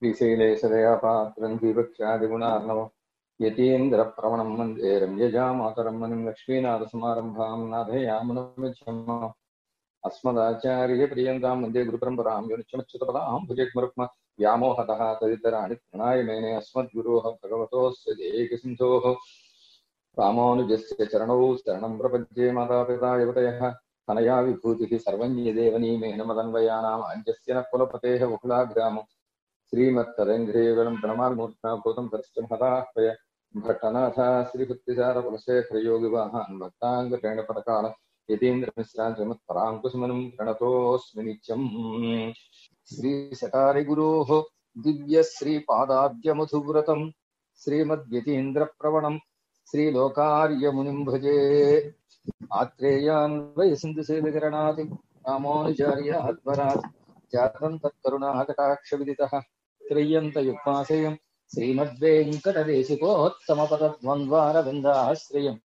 श्रीशैलेशदयापात्रं दीपक्षादिगुणार्णवं यतीन्द्रप्रवणं वन्दे रम्यजामातरं मुनिं लक्ष्मीनाथसमारम्भां नाथयामुनमध्यमम् अस्मदाचार्यपर्यन्तां वन्दे गुरुपरम्परां यो नित्यमच्युतपदां भुजग्मरुक्म व्यामोहतः तदितराणि प्रणाय मेने अस्मद्गुरोः भगवतोऽस्य देहिकसिन्धोः रामानुजस्य चरणौ शरणं प्रपद्ये मातापिता युवतयः तनया विभूतिः सर्वं यदेवनीमेन मदन्वयानाम् अञ्जस्य न कुलपतेः बहुलाग्रामम् श्रीमत्तरेन्द्रियगणं प्रणमान्मूर्त्ना भूतं दर्शनं हताह्वय भट्टनाथ श्रीभक्तिसारकुलशेखरयोगिवाहान् भक्ताङ्गप्रेणपटकाल यतीन्द्रमिश्रान् श्रीमत्पराङ्कुशमनं प्रणतोऽस्मि नित्यम् श्रीशटारिगुरोः दिव्यश्रीपादाब्जमधुव्रतं श्रीमद्यतीन्द्रप्रवणं श्रीलोकार्यमुनिं भजे आत्रेयान्वयसिन्धुसेविकरणादि रामानुजार्याध्वरात् जातं तत्करुणाकटाक्षविदितः त्रय्यन्तयुग्माश्रयं श्रीमद्वेङ्कटदेशिकोत्तमपदद्वन्द्वारविन्दाश्रयं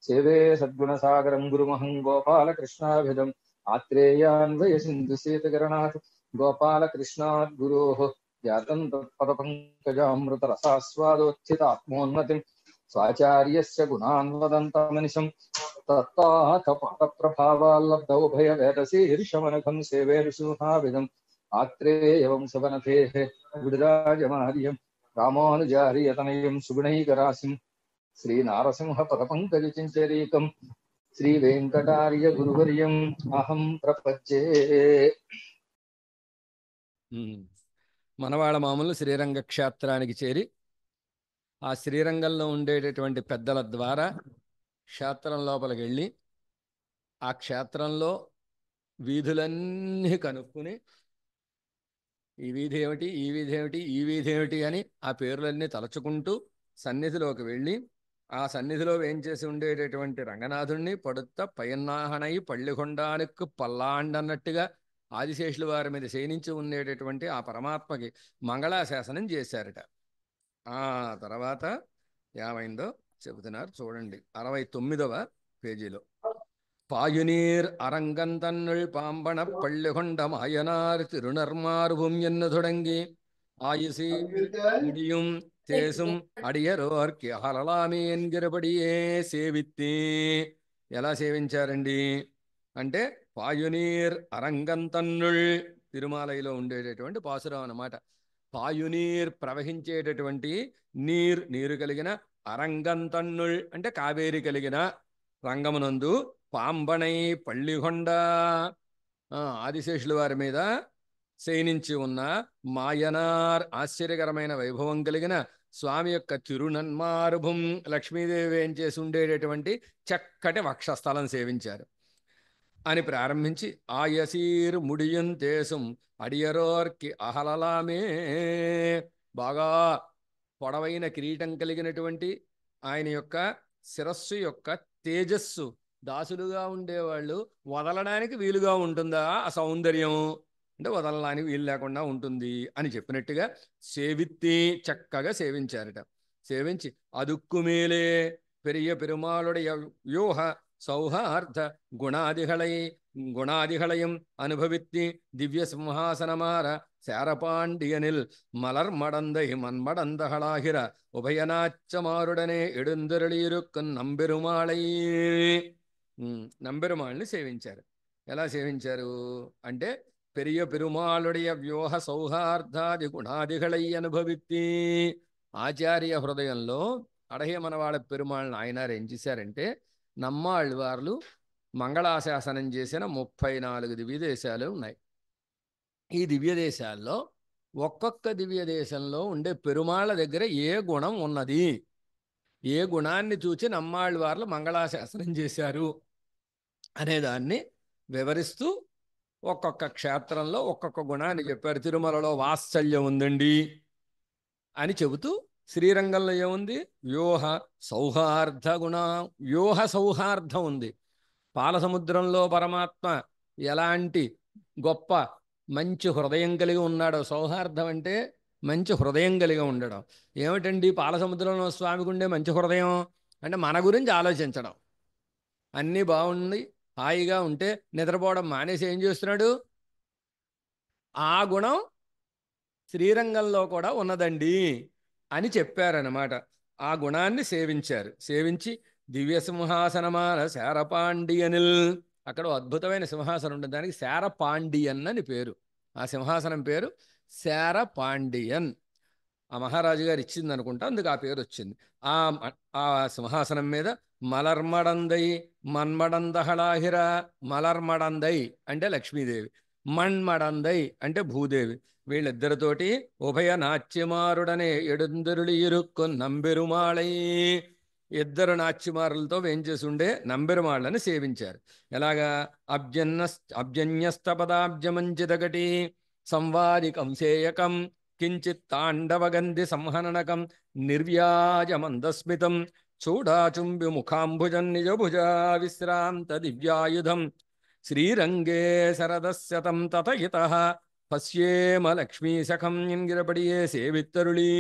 सेवे सद्गुणसागरं गुरुमहं गोपालकृष्णाभिधम् आत्रेयान्वयसिन्धुसेविकरणात् गोपालकृष्णात् गुरोः जातं तत्पदपङ्कजामृतरसास्वादोत्थितात्मोन्नतिं स्वाचार्यस्य गुणान् वदन्तमनिशं तत्त्वार्थपादप्रभावाल्लब्धौभयवेदशीर्षमनघं सेवे ऋषुहाविदम् आत्रेयवंशवनतेः विडराजमार्यं रामानुजार्यतनयं सुगुणैकराशिं श्रीनारसिंहपदपङ्कजचिञ्चरीकं श्रीवेङ्कटार्यगुरुवर्यम् अहं प्रपद्ये. మనవాళ్ళ మామూలు శ్రీరంగ క్షేత్రానికి చేరి ఆ శ్రీరంగంలో ఉండేటటువంటి పెద్దల ద్వారా క్షేత్రం లోపలికి వెళ్ళి ఆ క్షేత్రంలో వీధులన్నీ కనుక్కుని ఈ వీధి ఏమిటి, ఈ వీధి ఏమిటి, ఈ వీధి ఏమిటి అని ఆ పేర్లన్నీ తలచుకుంటూ సన్నిధిలోకి వెళ్ళి ఆ సన్నిధిలో వేంచేసి ఉండేటటువంటి రంగనాథుణ్ణి పడుత్త పయన్నాహనై పళ్ళికొండానికి పల్లాండన్నట్టుగా ఆదిశేషుల వారి మీద శయనించి ఉండేటటువంటి ఆ పరమాత్మకి మంగళాశాసనం చేశారట. ఆ తర్వాత ఏమైందో చెబుతున్నారు చూడండి. 69వ పేజీలో பாயுநீர் அரங்கந்தன்னுள் பாம்பன பள்ளிகொண்ட மாயனார் திருநர்மார்பும் என்ன தொடங்கி ஆயுசி முடியும் தேசும் అడియరోర్కి అహలలామే ఎన్గిరబడియే సేవిత్తి. ఎలా సేవించారండి అంటే పాయునీర్ అరంగంతన్నుళ్ తిరుమాలయలో ఉండేటటువంటి పాసురం అన్నమాట. పాయునీర్ ప్రవహించేటటువంటి నీరు కలిగిన అరంగంతన్నుళ్ అంటే కావేరి కలిగిన రంగమునందు పాంబణై పళ్ళికొండ ఆదిశేషుల వారి మీద శయనించి ఉన్న మాయనార్ ఆశ్చర్యకరమైన వైభవం కలిగిన స్వామి యొక్క తిరునన్మారుభం లక్ష్మీదేవి ఏం చేసి ఉండేటటువంటి చక్కటి వక్షస్థలం సేవించారు అని ప్రారంభించి ఆయసీర్ ముడియం తేసం అడియరోర్కి అహలలామే బాగా పొడవైన కిరీటం కలిగినటువంటి ఆయన యొక్క శిరస్సు యొక్క తేజస్సు దాసులుగా ఉండేవాళ్ళు వదలడానికి వీలుగా ఉంటుందా ఆ సౌందర్యం అంటే వదలడానికి వీలు లేకుండా ఉంటుంది అని చెప్పినట్టుగా సేవిత్తి చక్కగా సేవించారట. సేవించి అదుక్కుమేలే పెరియ పెరుమాளுடைய వ్యూహ సౌహార్ద గుణాదిహళయం అనుభవిత్తి దివ్య సింహాసనమార శారపాండియనిల్ మలర్ మడందై మన్మడందహళాహిర ఉభయనాచ్చమారుడనే ఎడుందరళీరుక్కు నంబెరుమాళ్ళని సేవించారు. ఎలా సేవించారు అంటే పెరియ పెరుమాளுடைய వ్యూహ సౌహార్దాది గుణాదిహళై అనుభవిత్తి. ఆచార్య హృదయంలో అడహే మనవాళ్ళ పెరుమాళ్ళని ఆయనారు ఏం చేశారంటే నమ్మాళ్ళవార్లు మంగళాశాసనం చేసిన 34 దివ్యదేశాలు ఉన్నాయి. ఈ దివ్యదేశాల్లో ఒక్కొక్క దివ్యదేశంలో ఉండే పెరుమాళ్ళ దగ్గర ఏ గుణం ఉన్నది, ఏ గుణాన్ని చూచి నమ్మాళ్ళవార్లు మంగళాశాసనం చేశారు అనేదాన్ని వివరిస్తూ ఒక్కొక్క క్షేత్రంలో ఒక్కొక్క గుణాన్ని చెప్పారు. తిరుమలలో వాత్సల్యం ఉందండి అని చెబుతూ శ్రీరంగంలో ఏముంది వ్యూహ సౌహార్ద వ్యూహ సౌహార్దం ఉంది. పాలసముద్రంలో పరమాత్మ ఎలాంటి గొప్ప మంచి హృదయం కలిగి ఉన్నాడో, సౌహార్దం అంటే మంచి హృదయం కలిగి ఉండడం. ఏమిటండి పాలసముద్రంలో స్వామికి ఉండే మంచి హృదయం అంటే మన గురించి ఆలోచించడం. అన్నీ బాగుంది హాయిగా ఉంటే నిద్రపోవడం మానేసి ఏం చేస్తున్నాడు, ఆ గుణం శ్రీరంగంలో కూడా ఉన్నదండి అని చెప్పారనమాట. ఆ గుణాన్ని సేవించారు. సేవించి దివ్య సింహాసనమాల శారపాండియనిల్, అక్కడ ఓ అద్భుతమైన సింహాసనం ఉంటుంది, దానికి శారపాండియన్ అని పేరు. ఆ సింహాసనం పేరు శారపాండియన్. ఆ మహారాజు గారు ఇచ్చింది అనుకుంటా, అందుకు ఆ పేరు వచ్చింది. ఆ ఆ సింహాసనం మీద మలర్మడందై మన్మడందహళాహిర, మలర్మడందై అంటే లక్ష్మీదేవి, మణ్మడందై అంటే భూదేవి, వీళ్ళిద్దరితోటి ఉభయ నాట్యమారుడనే ఎడుందరులు ఇరుక్కు నంబెరుమాళై, ఇద్దరు నాట్యమారులతో వేంచేసి ఉండే నంబెరుమాళ్ళని సేవించారు. ఎలాగా? అబ్జన్యస్తపదాబ్జమంచితగటి సంవాది కంసేయకం కించిత్ తాండవగంధి సంహననకం నిర్వ్యాజమందస్మితం చూడాచుంబి ముఖాంబుజం నిజభుజా విశ్రాంత దివ్యాయుధం శ్రీరంగే శరదస్యతం తతయిత పశ్యేమ లక్ష్మీశఖం ఇంగిరపడియే సేవిత్తరుళీ.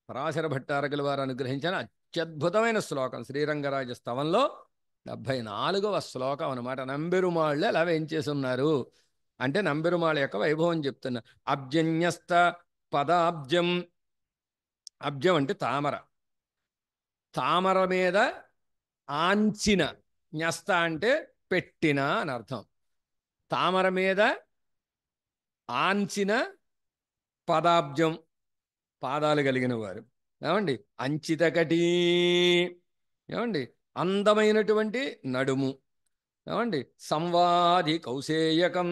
పరాశర భట్టారకుల వారు అనుగ్రహించిన అత్యద్భుతమైన శ్లోకం శ్రీరంగరాజ స్తవంలో 74వ శ్లోకం అనమాట. నంబెరుమాళ్ళు ఎలా వేయించేసి ఉన్నారు అంటే నంబెరుమాళ యొక్క వైభవం చెప్తున్నారు. అబ్జన్యస్త పదాబ్జం, అబ్జం అంటే తామర, తామర మీద ఆంచిన, న్యస్త అంటే పెట్టిన అని అర్థం. తామర మీద ఆంచిన పదాబ్జం, పాదాలు కలిగిన వారు. ఏమండి? అంచితకటి, ఏమండి? అందమైనటువంటి నడుము, ఏమండి? సంవాది కౌసేయకం,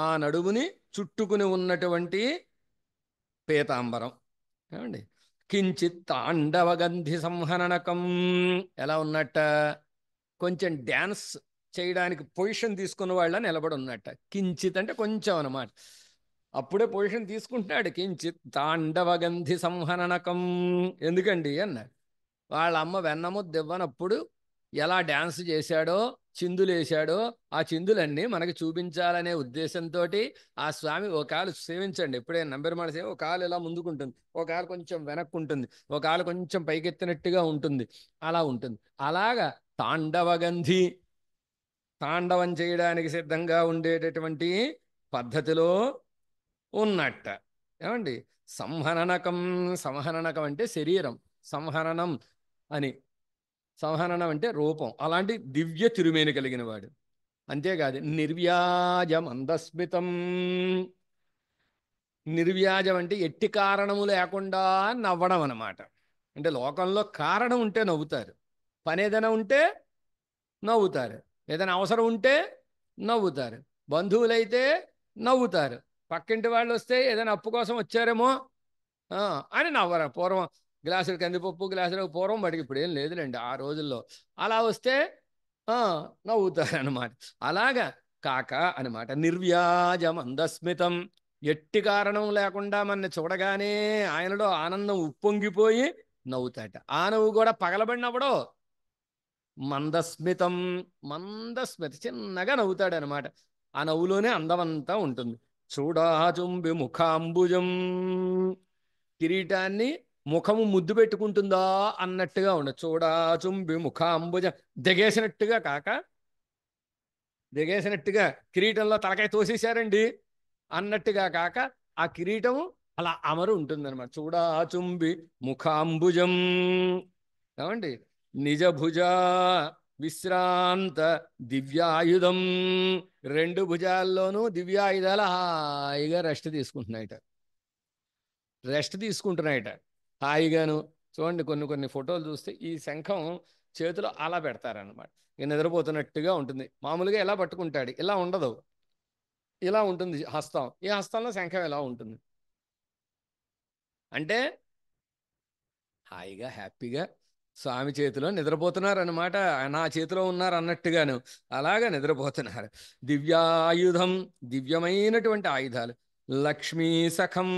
ఆ నడుముని చుట్టుకుని ఉన్నటువంటి పీతాంబరం, ఏమండి? కించిత్ తాండవగంధి సంహననకం, ఎలా ఉన్నట్ట? కొంచెం డ్యాన్స్ చేయడానికి పొజిషన్ తీసుకున్న వాళ్ళ నిలబడి ఉన్నట్ట. కించిత్ అంటే కొంచెం అనమాట. అప్పుడే పొజిషన్ తీసుకుంటున్నాడు. కించిత్ తాండవగంధి సంహననకం, ఎందుకండి అన్నాడు. వాళ్ళ అమ్మ వెన్నముద్ద ఇవ్వనప్పుడు ఎలా డ్యాన్స్ చేశాడో, చిందులేశాడో, ఆ చిందులన్నీ మనకి చూపించాలనే ఉద్దేశంతో ఆ స్వామి ఒక కాలు సేవించండి. ఎప్పుడైనా నంబెరుమాళ సేవ ఒక కాలు ఇలా ముందుకుంటుంది, ఒక కాలు కొంచెం వెనక్కు ఉంటుంది, ఒక కాలు కొంచెం పైకెత్తినట్టుగా ఉంటుంది, అలా ఉంటుంది. అలాగా తాండవగంధి, తాండవం చేయడానికి సిద్ధంగా ఉండేటటువంటి పద్ధతిలో ఉన్నట్ట. ఏమండి? సంహననకం, సంహననకం అంటే శరీరం, సంహననం అని, సంహననం అంటే రూపం. అలాంటి దివ్య తిరుమేని కలిగిన వాడు. అంతేకాదు నిర్వ్యాజం అందస్మితం, నిర్వ్యాజం అంటే ఎట్టి కారణము లేకుండా నవ్వడం అన్నమాట. అంటే లోకంలో కారణం ఉంటే నవ్వుతారు, పని ఏదైనా ఉంటే నవ్వుతారు, ఏదైనా అవసరం ఉంటే నవ్వుతారు, బంధువులైతే నవ్వుతారు, పక్కింటి వాళ్ళు వస్తే ఏదైనా అప్పు కోసం వచ్చారేమో అని నవ్వరు. పూర్వం గ్లాసులు కందిపప్పు, గ్లాసులకు పూర్వం బడికి, ఇప్పుడు ఏం లేదులేండి ఆ రోజుల్లో. అలా వస్తే నవ్వుతారు అనమాట. అలాగా కాక అనమాట. నిర్వ్యాజం అందస్మితం, ఎట్టి కారణం లేకుండా మన చూడగానే ఆయనలో ఆనందం ఉప్పొంగిపోయి నవ్వుతాట. ఆ నవ్వు కూడా పగలబడినప్పుడు మందస్మితం, మందస్మిత, చిన్నగా నవ్వుతాడు అనమాట. ఆ నవ్వులోనే అందమంతా ఉంటుంది. చూడాచుంబి ముఖాంబుజం, కిరీటాన్ని ముఖము ముద్దు పెట్టుకుంటుందా అన్నట్టుగా ఉండదు. చూడాచుంబి ముఖాంబుజం, దిగేసినట్టుగా కాక, దిగేసినట్టుగా కిరీటంలో తలకాయ తోసేశారండి అన్నట్టుగా కాక, ఆ కిరీటము అలా అమరు ఉంటుందన్నమాట. చూడాచుంబి ముఖాంబుజం, ఏమండి? నిజభుజ విశ్రాంత దివ్యాయుధం, రెండు భుజాల్లోనూ దివ్యాయుధాలు హాయిగా రెస్ట్ తీసుకుంటున్నాయట, రెస్ట్ తీసుకుంటున్నాయట హాయిగాను. చూడండి, కొన్ని కొన్ని ఫోటోలు చూస్తే ఈ శంఖం చేతిలో అలా పెడతారనమాట. ఇక నిద్రపోతున్నట్టుగా ఉంటుంది. మామూలుగా ఎలా పట్టుకుంటాడు, ఇలా ఉండదు, ఇలా ఉంటుంది హస్తం. ఈ హస్తంలో శంఖం ఎలా ఉంటుంది అంటే హాయిగా హ్యాపీగా స్వామి చేతిలో నిద్రపోతున్నారనమాట. నా చేతిలో ఉన్నారు అన్నట్టుగాను అలాగా నిద్రపోతున్నారు. దివ్యాయుధం, దివ్యమైనటువంటి ఆయుధాలు. లక్ష్మీ సఖం,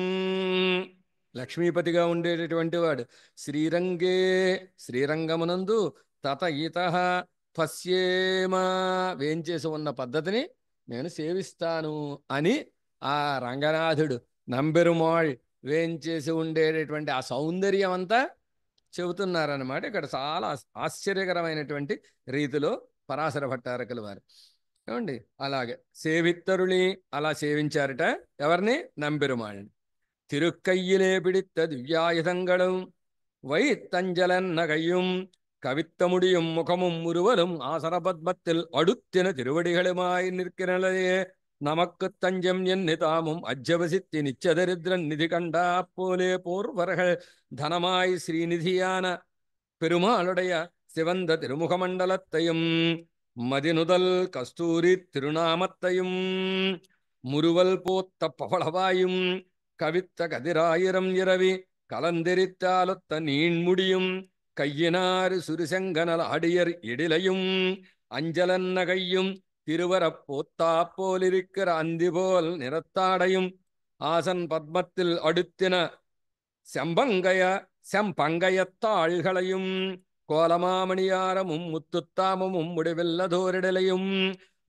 లక్ష్మీపతిగా ఉండేటటువంటి వాడు. శ్రీరంగే, శ్రీరంగమునందు తత ఇత పశ్యేమా, వేంచేసి ఉన్న పద్ధతిని నేను సేవిస్తాను అని ఆ రంగనాథుడు నంబెరుమాళ్ వేంచేసి ఉండేటటువంటి ఆ సౌందర్యం అంతా చెబుతున్నారన్నమాట. ఇక్కడ చాలా ఆశ్చర్యకరమైనటువంటి రీతిలో పరాశర భట్టారకుల వారు. ఏమండి? అలాగే సేవిత్తరుని అలా సేవించారట. ఎవరిని? నంబెరుమాళ్ళని. திருக்கையிலே பிடித்த திவ்யாயுதங்களும் வைத்தஞ்சலன் நகையும் கவித்த முடியும் முகமும் உருவலும் ஆசனபத்மத்தில் அடுத்தின திருவடிகளுமாய் நிற்கிறலையே நமக்கு தஞ்சம் என் தாமும் அஜ்ஜவசித்தி நிச்சதரித்திரன் நிதி கண்டா போலே போர்வர்கள் தனமாய் ஸ்ரீநிதியான பெருமாளுடைய சிவந்த திருமுகமண்டலத்தையும் மதினுதல் கஸ்தூரி திருநாமத்தையும் முறுவல் போத்த பவளவாயும் கவித்த கதிராயிரம் இரவி கலந்தெரித்தாலொத்த நீண்முடியும் கையினாறு சுரிசெங்கனல் அடியர் இடிலையும் அஞ்சலன் நகையும் திருவரப் போத்தா போலிருக்கிற அந்தி போல் நிறத்தாடையும் ஆசன் பத்மத்தில் அடுத்தின செம்பங்கயத்தாள்களையும் கோலமாமணியாரமும் முத்துத்தாமமும் முடிவில்லதோரிடலையும்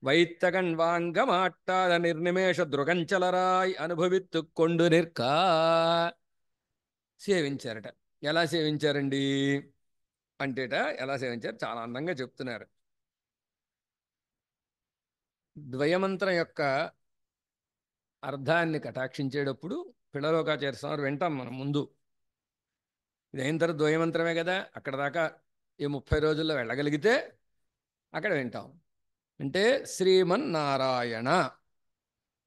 வைத்தகன் வாங்க மாட்டாத నిర్నిమేష దృగంచలరాయ్ అనుభవిత్తు కొండు నిற்క సేవించారట. ఎలా సేవించారండి అంటేట, ఎలా సేవించారు చాలా అందంగా చెప్తున్నారు. ద్వయమంత్రం యొక్క అర్థాన్ని కటాక్షించేటప్పుడు పిల్లలోకాచార్య స్వామి వింటాం మనం ముందు. ఇది అయిన తర్వాత ద్వయమంత్రమే కదా, అక్కడ దాకా ఈ 30 రోజుల్లో వెళ్ళగలిగితే అక్కడ వింటాం. అంటే శ్రీమన్నారాయణ,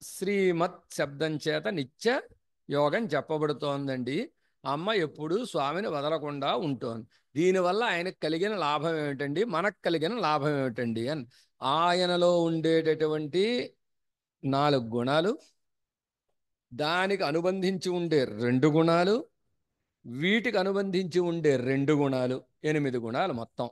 శ్రీమత్ శబ్దం చేత నిత్య యోగం చెప్పబడుతోందండి. అమ్మ ఎప్పుడూ స్వామిని వదలకుండా ఉంటుంది. దీనివల్ల ఆయనకు కలిగిన లాభం ఏమిటండి, మనకు కలిగిన లాభం ఏమిటండి అని. ఆయనలో ఉండేటటువంటి 4 గుణాలు, దానికి అనుబంధించి ఉండే 2 గుణాలు, వీటికి అనుబంధించి ఉండే 2 గుణాలు, 8 గుణాలు మొత్తం.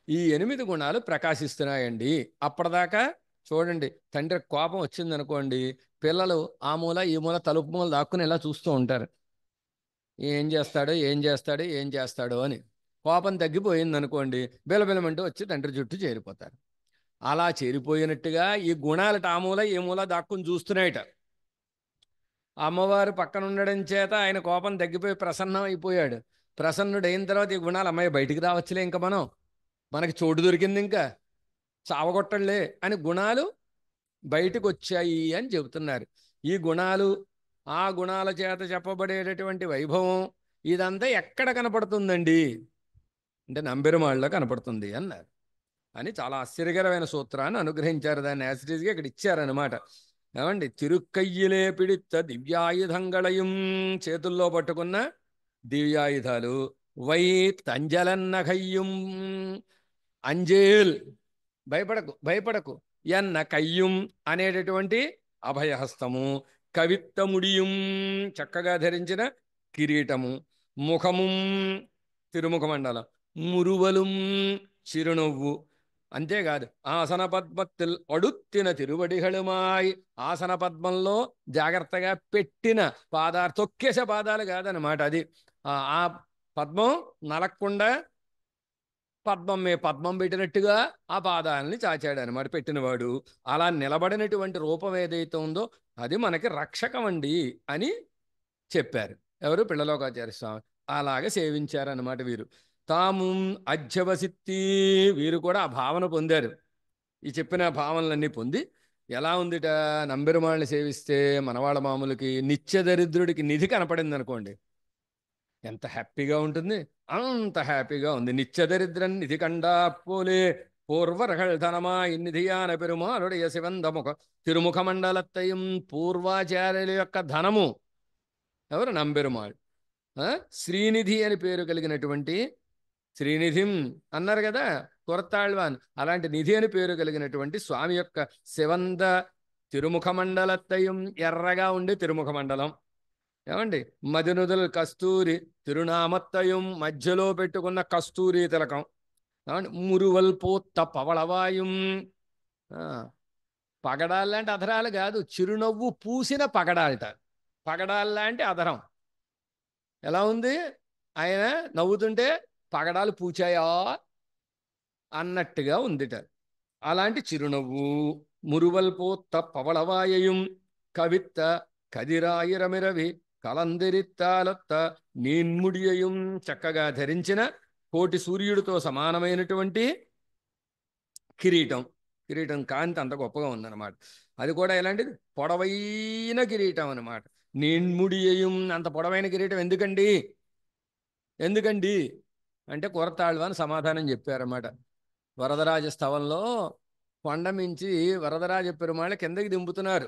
ఈ 8 గుణాలు ప్రకాశిస్తున్నాయండి. అప్పటిదాకా చూడండి, తండ్రి కోపం వచ్చిందనుకోండి, పిల్లలు ఆ మూల ఈ మూల తలుపు మూల దాక్కుని ఇలా చూస్తూ ఉంటారు. ఏం చేస్తాడో ఏం చేస్తాడో ఏం చేస్తాడో అని. కోపం తగ్గిపోయిందనుకోండి, బిలబిలమంటూ వచ్చి తండ్రి చుట్టూ చేరిపోతారు. అలా చేరిపోయినట్టుగా ఈ గుణాలు ఆ మూల ఈ మూల దాక్కుని చూస్తున్నాయట. అమ్మవారు పక్కన ఉండడం చేత ఆయన కోపం తగ్గిపోయి ప్రసన్నం అయిపోయాడు. ప్రసన్నుడైన తర్వాత ఈ గుణాలు, అమ్మాయి బయటికి రావచ్చులే, ఇంకా మనకి చోటు దొరికింది, ఇంకా చావగొట్టలే అని గుణాలు బయటకు వచ్చాయి అని చెబుతున్నారు. ఈ గుణాలు, ఆ గుణాల చేత చెప్పబడేటటువంటి వైభవం ఇదంతా ఎక్కడ కనపడుతుందండి అంటే నంబెరుమాళ్ళలో కనపడుతుంది అన్నారు. అని చాలా ఆశ్చర్యకరమైన సూత్రాన్ని అనుగ్రహించారు. దాన్ని యాసిటీస్గా ఇక్కడ ఇచ్చారనమాట. ఏమండి, తిరుక్కయ్యిలే పిడిత దివ్యాయుధంగళయం, చేతుల్లో పట్టుకున్న దివ్యాయుధాలు, వై తంజలన్నకయ్యం, అంజేల్ భయపడకు భయపడకు, ఎన్న కయ్యం అనేటటువంటి అభయహస్తము, కవిత్తముడియం చక్కగా ధరించిన కిరీటము, ముఖము తిరుముఖమండలం, మురువలుం చిరునవ్వు. అంతేకాదు, ఆసన పద్మത്തിൽ అడుత్తిన తిరువడిగళుమాయ్, ఆసన పద్మంలో జాగ్రత్తగా పెట్టిన పాదాలు, తొక్కేసే పాదాలు కాదనమాట. అది ఆ పద్మం నలక్కుండా పద్మం పెట్టినట్టుగా ఆ పాదాలని చాచాడు అనమాట పెట్టినవాడు. అలా నిలబడినటువంటి రూపం ఏదైతే ఉందో అది మనకి రక్షకం అండి అని చెప్పారు. ఎవరు? పిల్లలోకాచార్య స్వామి. అలాగే సేవించారనమాట వీరు. తాము అజ్జవసిత్తి, వీరు కూడా ఆ భావన పొందారు. ఈ చెప్పిన భావనలన్నీ పొంది ఎలా ఉందిట, నంబెరుమాళ్ళని సేవిస్తే మనవాళ్ళ మామూలుకి నిత్య దరిద్రుడికి నిధి కనపడింది అనుకోండి, ఎంత హ్యాపీగా ఉంటుంది. అంత హ్యాపీగా ఉంది. నిత్య దరిద్రం నిధి కండా పోలే పూర్వరహళ్ ధనమా ఇన్నిధియాన పెరుమాలుடைய శివంద ముఖ తిరుముఖ మండలత్తయం. పూర్వాచార్యుల యొక్క ధనము ఎవరు? నంబెరుమాళ్. శ్రీనిధి అని పేరు కలిగినటువంటి, శ్రీనిధిం అన్నారు కదా కొరతాళ్వాన్, అలాంటి నిధి అని పేరు కలిగినటువంటి స్వామి యొక్క శివంద తిరుముఖ మండలత్తయం, ఎర్రగా ఉండే తిరుముఖ మండలం. ఏమండి, మదినుదల్ కస్తూరి తిరునామత్తయం, మధ్యలో పెట్టుకున్న కస్తూరి తిలకం. ఏమండి, మురువల్ పోత్త పవళవాయుం, పగడాల్లాంటి అధరాలు కాదు, చిరునవ్వు పూసిన పగడాలట. పగడాల్లాంటి అధరం ఎలా ఉంది, ఆయన నవ్వుతుంటే పగడాలు పూచాయా అన్నట్టుగా ఉందిట. అలాంటి చిరునవ్వు. మురువల్ పోత్త పవళవాయయం కవిత్త కదిరాయిరమిరవి కలందిరిత్తాలొత్త నీన్ముడియయం, చక్కగా ధరించిన కోటి సూర్యుడితో సమానమైనటువంటి కిరీటం. కిరీటం కాంతి అంత గొప్పగా ఉందన్నమాట. అది కూడా ఎలాంటిది? పొడవైన కిరీటం అన్నమాట. నీణ్ముడియయం. అంత పొడవైన కిరీటం ఎందుకండి ఎందుకండి అంటే కొరతాళ్వ అని సమాధానం చెప్పారన్నమాట. వరదరాజ స్థవంలో కొండ మించి వరదరాజ పెరుమాళ కిందకి దింపుతున్నారు.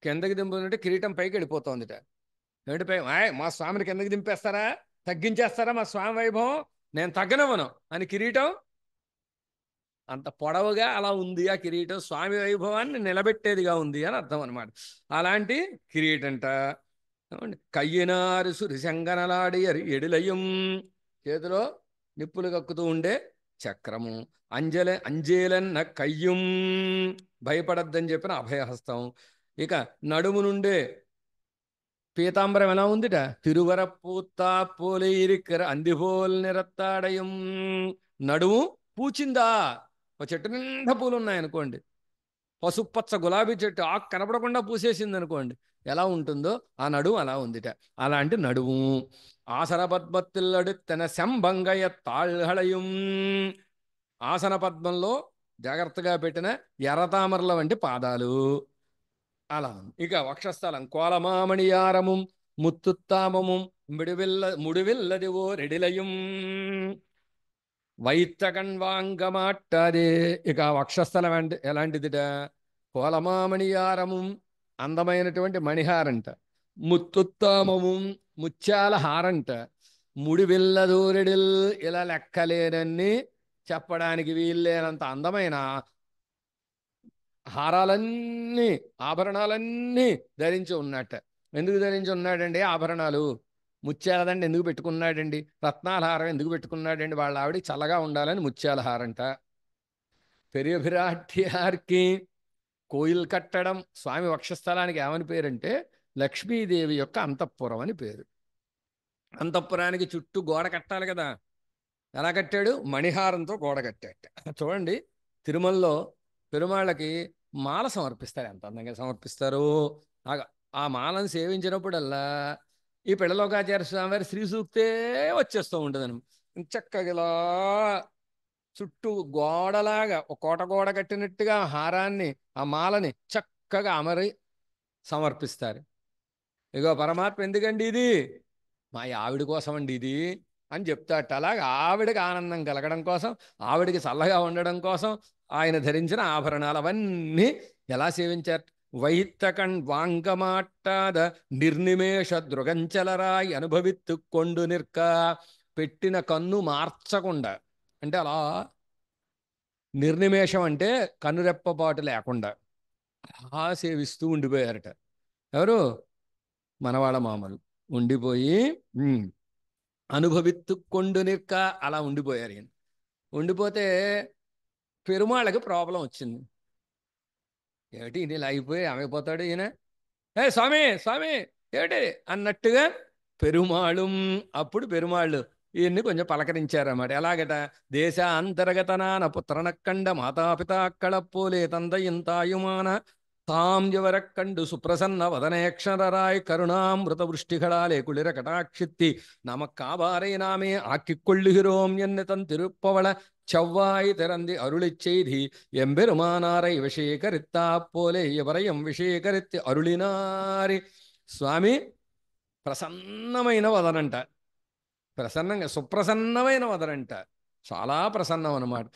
కిందకి దింపుతుంటే కిరీటం పైకి వెళ్ళిపోతుందిట. ఏమిటి పై మా స్వామిని కిందకి దింపేస్తారా, తగ్గించేస్తారా మా స్వామి వైభవం, నేను తగ్గనివ్వను అని కిరీటం అంత పొడవుగా అలా ఉంది. ఆ కిరీటం స్వామి వైభవాన్ని నిలబెట్టేదిగా ఉంది అని అర్థం అనమాట. అలాంటి కిరీటంట. కయ్యనారు సురిశంగనలాడి ఎడిలయం, చేతిలో నిప్పులు కక్కుతూ ఉండే చక్రము. అంజేలన్న కయ్యం, భయపడద్దని చెప్పిన అభయహస్తం. ఇక నడుము నుండే పీతాంబరం ఎలా ఉందిట, తిరువరపూత్తా పోలేరిక్కర అందిపోల్ నిరత్తాడయం. నడుము పూచిందా, ఒక చెట్టు నిండా పూలు ఉన్నాయనుకోండి, పసుపచ్చ గులాబీ చెట్టు ఆకు కనపడకుండా పూసేసింది అనుకోండి, ఎలా ఉంటుందో ఆ నడుము అలా ఉందిట. అలాంటి నడుము. ఆసన పద్మత్తిల్లడు తన శంభంగయ తాళ్హళయం, ఆసన పద్మంలో జాగ్రత్తగా పెట్టిన ఎర్రతామరల వంటి పాదాలు అలా ఉంది. ఇక వక్షస్థలం కోలమామణియారము ముత్తుత్తామము ముడివిల్లదివో రెడిలయం వైత్తకణ్వాంగమాట్టాదే. ఇక వక్షస్థలం అంటే ఎలాంటిదిట, కోలమామణియారము అందమైనటువంటి మణిహారంట, ముత్తుత్తామము ముత్యాల హారంట, ముడివిల్లదూరెడిల్ ఇలా లెక్కలేనన్ని చెప్పడానికి వీల్లేనంత అందమైన హారాలన్నీ ఆభరణాలన్నీ ధరించి ఉన్నట్ట. ఎందుకు ధరించి ఉన్నాడండి ఆభరణాలు? ముత్యాలదండి ఎందుకు పెట్టుకున్నాడండి? రత్నాల హారం ఎందుకు పెట్టుకున్నాడండి? వాళ్ళ ఆవిడ చల్లగా ఉండాలని ముత్యాల హారంట. పెరియ విరాట్యార్కి కోయిల్ కట్టడం. స్వామి వక్షస్థలానికి ఏమని పేరంటే లక్ష్మీదేవి యొక్క అంతఃపురం అని పేరు. అంతఃపురానికి చుట్టూ గోడ కట్టాలి కదా, ఎలా కట్టాడు? మణిహారంతో గోడ కట్టాడు. చూడండి, తిరుమలలో పెరుమాళ్ళకి మాల సమర్పిస్తారు. ఎంత అందంగా సమర్పిస్తారు! ఆ మాలను సేవించినప్పుడల్లా ఈ పిళ్ళలోకాచార్య స్వామి వారి శ్రీ సూక్తే వచ్చేస్తూ ఉంటుందని చక్కగా ఇలా చుట్టూ గోడలాగా ఒక కోట గోడ కట్టినట్టుగా హారాన్ని ఆ మాలని చక్కగా అమరి సమర్పిస్తారు. ఇగో పరమాత్మ ఎందుకండి ఇది? మా ఆవిడ కోసం అండి ఇది అని చెప్తాట. అలాగే ఆవిడకి ఆనందం కలగడం కోసం, ఆవిడికి చల్లగా ఉండడం కోసం ఆయన ధరించిన ఆభరణాలు అవన్నీ ఎలా సేవించారు? వైత్తకణ్ వాంగమాట్టాద నిర్నిమేష దృగంచలరాయి అనుభవిత్తు కొండు నిర్క. పెట్టిన కన్ను మార్చకుండా, అంటే అలా నిర్నిమేషం అంటే కన్నురెప్పపాటు లేకుండా అలా సేవిస్తూ ఉండిపోయారట. ఎవరు? మనవాళ్ళ మామలు ఉండిపోయి అనుభవిత్తు కొండు నిర్క అలా ఉండిపోయారు. ఈయన ఉండిపోతే పెరుమాళ్ళకి ప్రాబ్లం వచ్చింది. ఏమిటి ఈయన ఇలా అయిపోయి ఆమెపోతాడు ఈయన, ఏ స్వామి స్వామి ఏమిటి అన్నట్టుగా పెరుమాళ్ళు. అప్పుడు పెరుమాళ్ళు ఈయన్ని కొంచెం పలకరించారన్నమాట. ఎలాగట? దేశాంతర్గతనాన పుత్రనక్కండ మాతాపిత అక్కళప్పోలే తందయింతాయుమాన தாம் எவரக் கண்டு சுப்பிரசன்ன வதனேக்ஷரராய் கருணாமிருத விருஷ்டிகளாலே குளிர கடாட்சித்தி நமக்காவாரை நாமே ஆக்கிக் கொள்ளுகிறோம் என்ன தன் திருப்பவள செவ்வாய் திறந்தி அருளிச் செய்தி எம்பெருமானாரை விஷயகரித்தா போலே ఎవరయం విషయకరిత్తి అరుళినారి. స్వామి ప్రసన్నమైన వదనంట, ప్రసన్నంగా సుప్రసన్నమైన వదనంట, చాలా ప్రసన్నం అన్నమాట.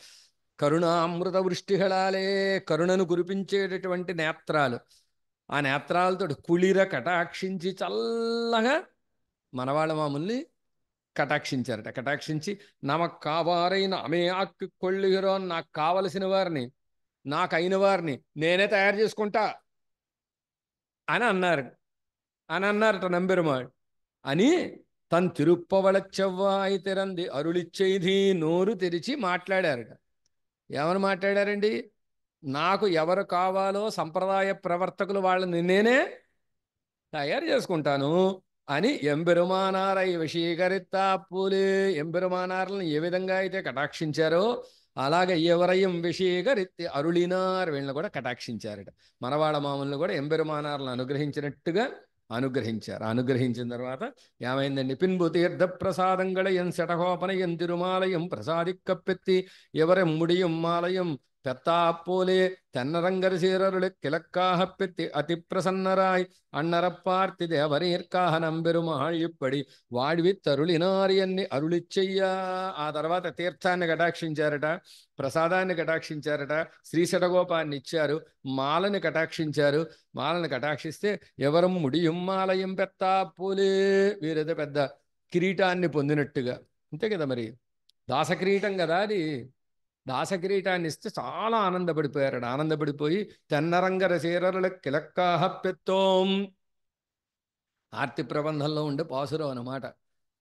కరుణామృత వృష్టిహళాలే, కరుణను కురిపించేటటువంటి నేత్రాలు. ఆ నేత్రాలతో కుళిర కటాక్షించి చల్లగా మనవాళ్ళ మామూల్ని కటాక్షించారట. కటాక్షించి నమకు కావారైన ఆమె ఆక్కి కొళ్ళుగిరో, నాకు కావలసిన వారిని, నాకైన వారిని నేనే తయారు చేసుకుంటా అని అన్నారట నంబెరుమాడు. అని తను తిరుప్పవళ చెవ్వాయి తెరంది అరుళిచ్చేది, నోరు తెరిచి మాట్లాడారట. ఏమని మాట్లాడారండి? నాకు ఎవరు కావాలో సంప్రదాయ ప్రవర్తకులు వాళ్ళని నేనే తయారు చేసుకుంటాను అని ఎంబెరుమానారై వశీకరిత్తా పూలే. ఎంబెరుమానార్లను ఏ విధంగా అయితే కటాక్షించారో అలాగే ఎవరయం వశీకరిత్తి అరుళినార్, వీళ్ళని కూడా కటాక్షించారట. మనవాళ్ళ మామూలను కూడా ఎంబెరుమానార్లను అనుగ్రహించినట్టుగా అనుగ్రహించారు. అనుగ్రహించిన తర్వాత ఏమైందండి? పిన్బు తీర్థ ప్రసాదంగళయం శటహోపనయం తిరుమాలయం ప్రసాదిక్కప్పెత్తి ఎవరం ముడియం మాలయం பெத்தாப்போலே தென்னரங்கர் சீரருளு கிழக்காக பெத்தி அதி பிரசன்னராய் அண்ணரப்பார்த்தி தேவரீர்க்காக நம்பெருமாள் இப்படி వాడివి తరుళినారి అన్ని అరుళి చెయ్యా. ఆ తర్వాత తీర్థాన్ని కటాక్షించారట, ప్రసాదాన్ని కటాక్షించారట, శ్రీశటగోపాన్ని ఇచ్చారు, మాలని కటాక్షించారు. మాలను కటాక్షిస్తే ఎవరం ముడియం మాలయం పెత్తా పూలే, వీరేదో పెద్ద కిరీటాన్ని పొందినట్టుగా. అంతే కదా మరి, దాసకిరీటం కదా అది. దాసకిరీటాన్ని ఇస్తే చాలా ఆనందపడిపోయారట. ఆనందపడిపోయి తెన్నరంగర చీరల కిలక్కాహ పెత్తోం, ఆర్తి ప్రబంధంలో ఉండే పాసురం అన్నమాట.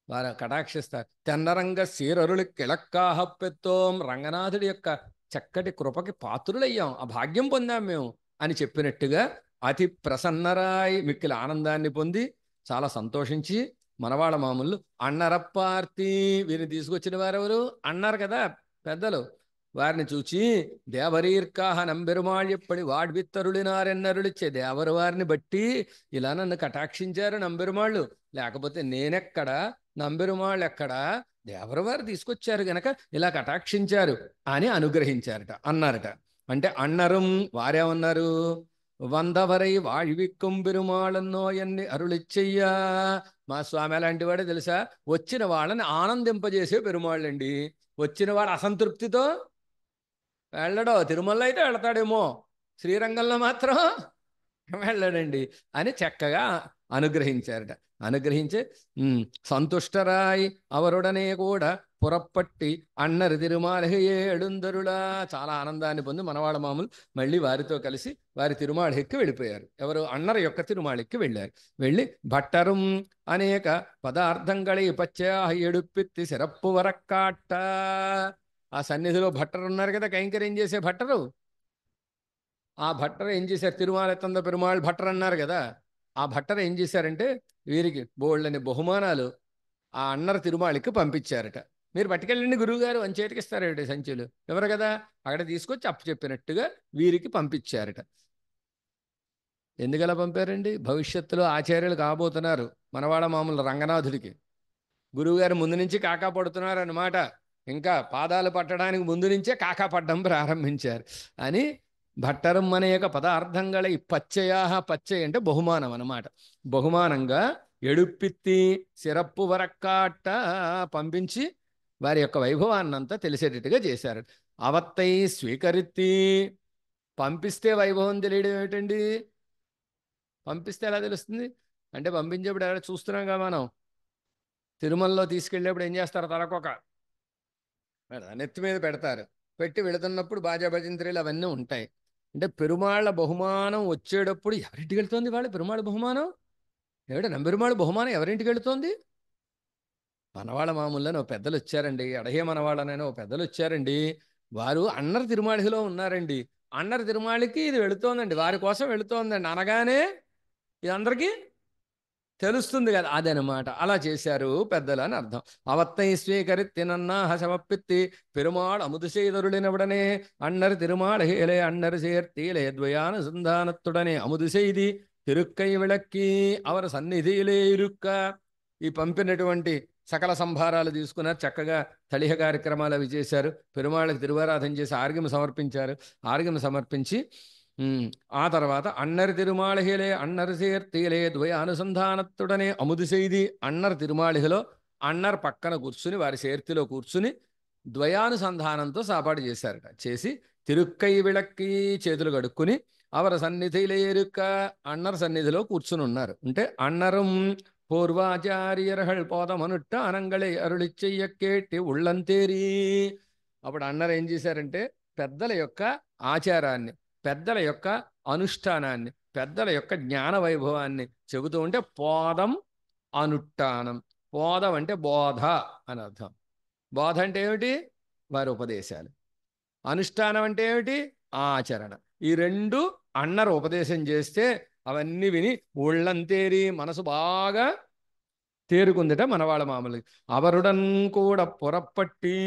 వారు కటాక్షిస్తారు. తెన్నరంగ సీరరులు కిళక్కాహ పెత్తోం, రంగనాథుడి యొక్క చక్కటి కృపకి పాత్రులయ్యాం, ఆ భాగ్యం పొందాం మేము అని చెప్పినట్టుగా అతి ప్రసన్నరాయి మిక్కిలి ఆనందాన్ని పొంది చాలా సంతోషించి మనవాళ్ళ మామూలు అన్నరప్పార్తి, వీరిని తీసుకొచ్చిన వారెవరు అన్నారు కదా పెద్దలు, వారిని చూచి దేవరీర్కాహ నంబెరుమాళ్ ఎప్పటి వాడ్విత్తరుడినారెన్నరుడిచ్చే దేవరు వారిని బట్టి ఇలా నన్ను కటాక్షించారు నంబెరుమాళ్ళు, లేకపోతే నేనెక్కడ నంబెరుమాళ్ళు ఎక్కడ, దేవరు వారు తీసుకొచ్చారు గనక ఇలా కటాక్షించారు అని అనుగ్రహించారట అన్నారట. అంటే అన్నరం వారేమన్నారు, వందవరై వాళ్విక్కం పెరుమాళన్నో ఎన్ని అరుളിచ్చయ్యా. మా స్వామి అలాంటి వాడే తెలుసా, వచ్చిన వాళ్ళని ఆనందింపజేసే పెరుమాళ్ళండి. వచ్చిన వాడు అసంతృప్తితో వెళ్ళడో, తిరుమల అయితే వెళతాడేమో, శ్రీరంగంలో మాత్రం వెళ్ళడండి అని చక్కగా అనుగ్రహించారట. అనుగ్రహించి సంతుష్టరాయ్ అవరుడనే కూడా పురప్పట్టి అన్నరి తిరుమాళహే ఎడుందరులా, చాలా ఆనందాన్ని పొంది మనవాళ్ళ మామూలు మళ్ళీ వారితో కలిసి వారి తిరుమాళెక్కి వెళ్ళిపోయారు. ఎవరు అన్నర యొక్క తిరుమాళెక్కి వెళ్ళారు. వెళ్ళి భట్టరం అనేక పదార్థంగళి పచ్చా ఎడుప్పిత్తి సిరప్పు వరక్కాట్ట, ఆ సన్నిధిలో భట్టరు ఉన్నారు కదా, కైంకర్యం చేసే భట్టరు. ఆ భట్టరు ఏం చేశారు, తిరుమాల తంద పెరుమాళ్ భట్టరు అన్నారు కదా, ఆ భట్టరు ఏం చేశారంటే వీరికి బోళ్ళని బహుమానాలు ఆ అన్నర తిరుమాళికి పంపించారట. మీరు పట్టుకెళ్ళండి గురువుగారు అని చేతికిస్తారట సంచులు, ఎవరు కదా అక్కడ తీసుకొచ్చి అప్పు చెప్పినట్టుగా వీరికి పంపించారట. ఎందుకలా పంపారండి, భవిష్యత్తులో ఆచార్యులు కాబోతున్నారు మనవాళ్ళ మామూలు రంగనాథుడికి. గురువుగారు ముందు నుంచి కాకా పడుతున్నారు అన్నమాట, ఇంకా పాదాలు పట్టడానికి ముందు నుంచే కాకా పడ్డం ప్రారంభించారు అని భట్టరం అనేక పదార్థంగళ పచ్చయా, పచ్చయ అంటే బహుమానం అన్నమాట. బహుమానంగా ఎడుప్పిత్తి సిరప్పు వరక్కాట పంపించి వారి యొక్క వైభవాన్నంతా తెలిసేటట్టుగా చేశారు. అవత్తై స్వీకరిత్తి, పంపిస్తే వైభవం తెలియడం ఏమిటండి, పంపిస్తే ఎలా తెలుస్తుంది అంటే పంపించేప్పుడు ఎలా చూస్తున్నాంగా మనం, తిరుమలలో తీసుకెళ్ళేప్పుడు ఏం చేస్తారు, తలకొక నెత్తి మీద పెడతారు, పెట్టి వెళుతున్నప్పుడు బాజా భజంత్రీలు అవన్నీ ఉంటాయి. అంటే పెరుమాళ్ళ బహుమానం వచ్చేటప్పుడు ఎవరింటికి వెళుతోంది, వాళ్ళ పెరుమాళ్ళ బహుమానం ఏమిటో, నంబెరుమాళ్ళ బహుమానం ఎవరింటికి వెళుతోంది, మనవాళ్ళ మామూలని ఓ పెద్దలు వచ్చారండి, అడహే మనవాళ్ళనైనా ఓ పెద్దలు వచ్చారండి, వారు అన్నర తిరుమాళిలో ఉన్నారండి, అన్నర తిరుమాళికి ఇది వెళుతోందండి, వారి కోసం వెళుతోందండి అనగానే ఇది అందరికీ తెలుస్తుంది కదా, అదనమాట. అలా చేశారు పెద్దలు అని అర్థం. అవత్తై స్వీకరిత్తినన్నా హసమప్పిత్తి పెరుమాళ్ అముదు செய்தருளினவுடனே అన్నర్ తిరుమాళహేలే అన్నర్ சேர்த்தீலே ద్వయానుసంధానத்துடனே అముదు செய்தி తిరుక్కై విళక్కి అవర సన్నిధిలే ఇరుక్క. ఈ పంపినటువంటి సకల సంభారాలు తీసుకున్నారు, చక్కగా తళిహ కార్యక్రమాలు అవి చేశారు, పెరుమాళ్ళకి తిరువారాధన చేసి ఆర్గ్యం సమర్పించారు. ఆర్గ్యం సమర్పించి ఆ తర్వాత అన్నర్ తిరుమాళిహిలే అన్నర్ சேர்த்தீலே ద్వయానుసంధానத்துடனே అముదు செய்தி, అన్నర్ తిరుమాళిహిలో అన్నర్ పక్కన కూర్చుని వారి చేర్తిలో కూర్చుని ద్వయానుసంధానంతో సాపాటు చేశారట. చేసి తిరుక్కై విళక్కి చేతులు కడుక్కుని అవర సన్నిధిలే ఇరుక్క, అన్నర్ సన్నిధిలో కూర్చుని ఉన్నారు. అంటే అన్నరం పూర్వాచార్యర్హళ్ పోదమనుట్ట అనంగళే అరుళిచ్చయ్య కేట్టి ఉళ్ళంతేరి. అప్పుడు అన్నర్ ఏం చేశారంటే పెద్దల యొక్క ఆచారాన్ని, పెద్దల యొక్క అనుష్ఠానాన్ని, పెద్దల యొక్క జ్ఞాన వైభవాన్ని చెబుతూ ఉంటే పోదం అనుష్ఠానం. పోదం అంటే బోధ అని అర్థం. బోధ అంటే ఏమిటి, వారి ఉపదేశాలు. అనుష్ఠానం అంటే ఏమిటి, ఆచరణ. ఈ రెండు అన్నరు ఉపదేశం చేస్తే అవన్నీ విని ఒళ్ళంతేరి మనసు బాగా తేరుకుందట మనవాళ్ళ మామూలు. అవరుడన్ కూడా పురప్పట్టి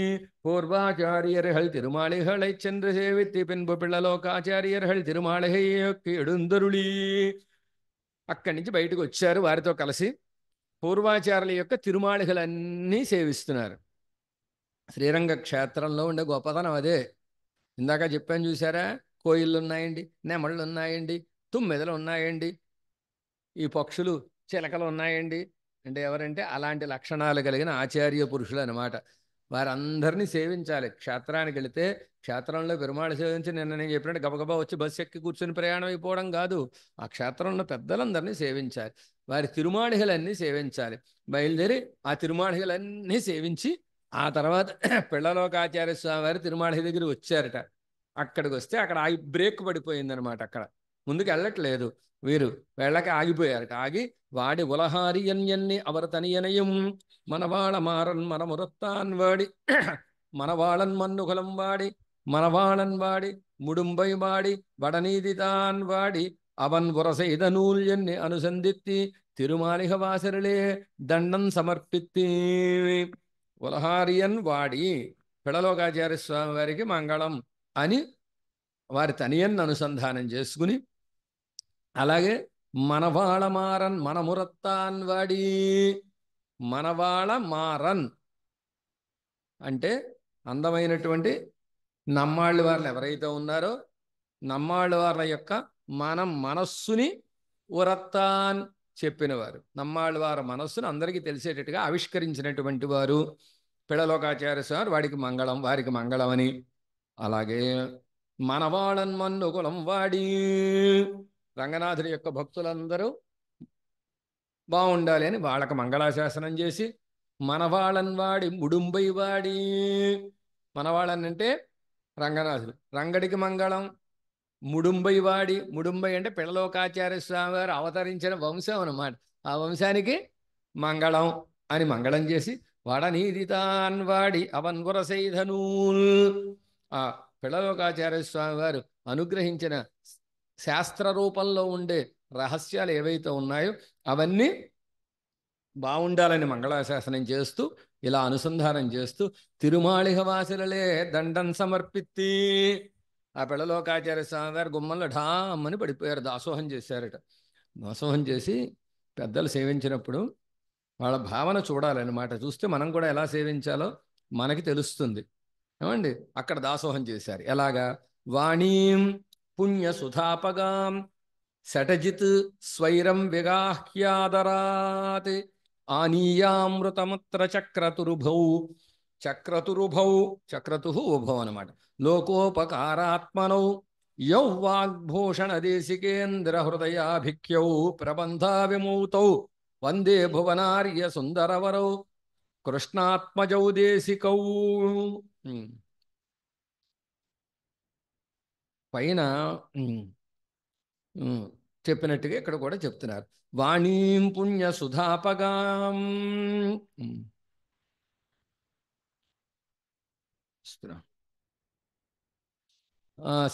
పూర్వాచార్యర్హళ్ తిరుమాళిహళై చంద్ర సేవిత్తి పిన్పు పిళ్ళలోకాచార్యర్హళ్ తిరుమాళిహయ్యొక్కి ఎడుందరుళి. అక్కడి నుంచి బయటకు వచ్చారు వారితో కలిసి. పూర్వాచార్యుల యొక్క తిరుమాళిహలన్నీ సేవిస్తున్నారు. శ్రీరంగ క్షేత్రంలో ఉండే గొప్పతనం అదే. ఇందాక చెప్పాను చూసారా, కోయిళ్ళు ఉన్నాయండి, నెమళ్ళు ఉన్నాయండి, తుమ్మెదలు ఉన్నాయండి, ఈ పక్షులు చిలకలు ఉన్నాయండి. అంటే ఎవరంటే అలాంటి లక్షణాలు కలిగిన ఆచార్య పురుషులు అనమాట. వారందరినీ సేవించాలి. క్షేత్రానికి వెళితే క్షేత్రంలో పెరుమాళ్ సేవించి, నిన్న నేను చెప్పినట్టు గబగబా వచ్చి బస్సు ఎక్కి కూర్చొని ప్రయాణం అయిపోవడం కాదు. ఆ క్షేత్రంలో పెద్దలందరినీ సేవించాలి, వారి తిరుమాళికలన్నీ సేవించాలి. బయలుదేరి ఆ తిరుమాళికలన్నీ సేవించి ఆ తర్వాత పిళ్ళలోకాచార్య స్వామి వారి తిరుమాళిక దగ్గర వచ్చారట. అక్కడికి వస్తే అక్కడ ఆగి బ్రేక్ పడిపోయిందనమాట. అక్కడ ముందుకు వెళ్ళట్లేదు వీరు, వెళ్ళక ఆగిపోయారట. ఆగి వాడి ఉలహారియన్యన్ని అవర తనియనయం మనవాళ మారన్ మనమురత్తాన్ వాడి మనవాళన్ మన్నుకులం వాడి మనవాళన్ వాడి ముడుంబై వాడి వడనీదితాన్ వాడి అవన్ ఉరసైద నూల్యన్ని అనుసంధిత్తి తిరుమాలిక వాసరులే దండం సమర్పిత్తి. ఉలహారియన్ వాడి పిడలోకాచార్య స్వామి వారికి మంగళం అని వారి తనియన్ని అనుసంధానం చేసుకుని, అలాగే మనవాళ మారన్ మనమురత్తాన్ వాడి, మనవాళ మారన్ అంటే అందమైనటువంటి నమ్మాళ్ళ వారిని ఎవరైతే ఉన్నారో నమ్మాళ్ళ వారి యొక్క మనస్సుని ఉరత్తాన్ చెప్పినవారు, నమ్మాళ్ళ వారి మనస్సును అందరికీ తెలిసేటట్టుగా ఆవిష్కరించినటువంటి వారు పిడలోకాచార్య స్వామి వాడికి మంగళం, వారికి మంగళం అని. అలాగే మనవాళన్ మన్ను కులం వాడి, రంగనాథుడి యొక్క భక్తులందరూ బాగుండాలి అని వాళ్ళకి మంగళాశాసనం చేసి, మనవాళన్ వాడి ముడుంబై వాడి, మనవాళన్ అంటే రంగనాథుడు, రంగడికి మంగళం. ముడుంబై వాడి, ముడుంబై అంటే పిడలోకాచార్య స్వామి వారు అవతరించిన వంశం అన్నమాట. ఆ వంశానికి మంగళం అని మంగళం చేసి, వడనీదితాన్ వాడి అవన్ గురసైధనూల్, ఆ పిడలోకాచార్య స్వామి వారు అనుగ్రహించిన శాస్త్ర రూపంలో ఉండే రహస్యాలు ఏవైతే ఉన్నాయో అవన్నీ బాగుండాలని మంగళాశాసనం చేస్తూ, ఇలా అనుసంధానం చేస్తూ తిరుమాళిక వాసులలే దండం సమర్పిత్తి. ఆ పిడలోకాచార్య స్వామి వారి గుమ్మంలో ఢామ్మని పడిపోయారు, దాసోహం చేశారట. దాసోహం చేసి పెద్దలు సేవించినప్పుడు వాళ్ళ భావన చూడాలన్నమాట. చూస్తే మనం కూడా ఎలా సేవించాలో మనకి తెలుస్తుంది. ఏమండి, అక్కడ దాసోహం చేశారు. ఎలాగా? వాణీం పుణ్య సుధాపగాం శటజిత్ స్వైరం విగాహ్యాదరాత్ ఆనీయామృతమత్ర చక్రతురుభౌ, చక్రతురుభౌ చక్రతు ఉభౌ అనమాట. లోకోపకారాత్మనౌ యౌ వాగ్భూషణ దేశికేంద్ర హృదయాభిఖ్యౌ ప్రబంధా విమౌతౌ వందే భువనార్య సుందరవరౌ కృష్ణాత్మజౌ దేశికౌ. పైన చెప్పినట్టుగా ఇక్కడ కూడా చెప్తున్నారు. వాణీం పుణ్య సుధాపగాం,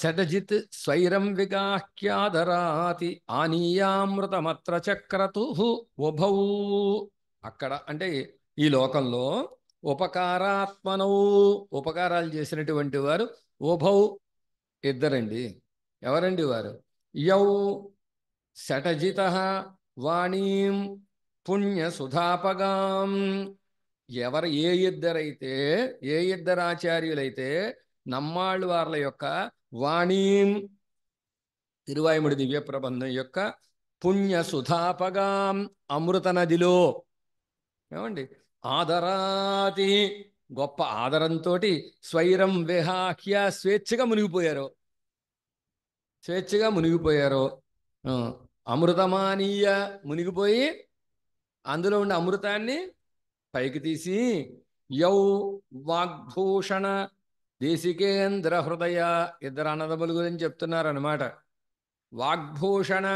శతజిత్ స్వైరం విగాహ్యాదరాతి ఆనీయామృతమత్ర చక్రతు ఉభౌ. అక్కడ అంటే ఈ లోకంలో ఉపకారాత్మనౌ, ఉపకారాలు చేసినటువంటి వారు ఉభౌ ఇద్దరండి. ఎవరండి వారు? యౌ శటజిత వాణీం పుణ్య సుధాపగాం. ఎవరు ఏ ఇద్దరు ఆచార్యులైతే నమ్మాళ్ళు వార్ల యొక్క వాణీం తిరువాయుముడి దివ్య ప్రబంధం యొక్క పుణ్య సుధాపగాం అమృత నదిలో, ఏమండి, ఆదరాతి గొప్ప ఆదరంతో స్వైరం విహాహ్య స్వేచ్ఛగా మునిగిపోయారో, అమృతమానీయ మునిగిపోయి అందులో ఉండే అమృతాన్ని పైకి తీసి, యౌ వాగ్భూషణ దేశికేంద్ర హృదయ, ఇద్దరు అన్నదమ్ముల గురించి చెప్తున్నారనమాట. వాగ్భూషణ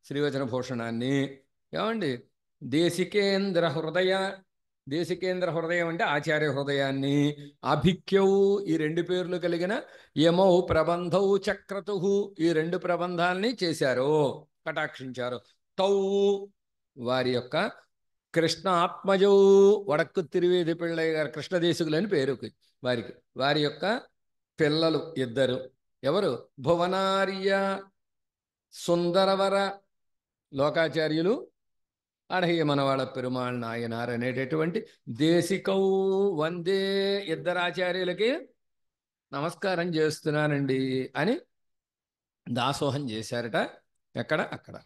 శ్రీవచన భూషణాన్ని, ఏమండి, దేశికేంద్ర హృదయం అంటే ఆచార్య హృదయాన్ని, అభిఖ్యౌ ఈ రెండు పేర్లు కలిగిన యమౌ ప్రబంధౌ చక్రతు ఈ రెండు ప్రబంధాలని చేశారు, కటాక్షించారు. తౌ వారి యొక్క కృష్ణ ఆత్మజౌ, వడక్కు తిరువేది పిళ్ళయ్య గారు కృష్ణదేశుకులని పేరుకి వారికి, వారి యొక్క పిల్లలు ఇద్దరు. ఎవరు? భువనార్య సుందరవర లోకాచార్యులు అడహ్య మనవాళ పెరుమాళ్ నాయనార్ అనేటటువంటి దేశికౌ వందే. ఇద్దరు ఆచార్యులకి నమస్కారం చేస్తున్నానండి అని దాసోహం చేశారట. ఎక్కడ? అక్కడ.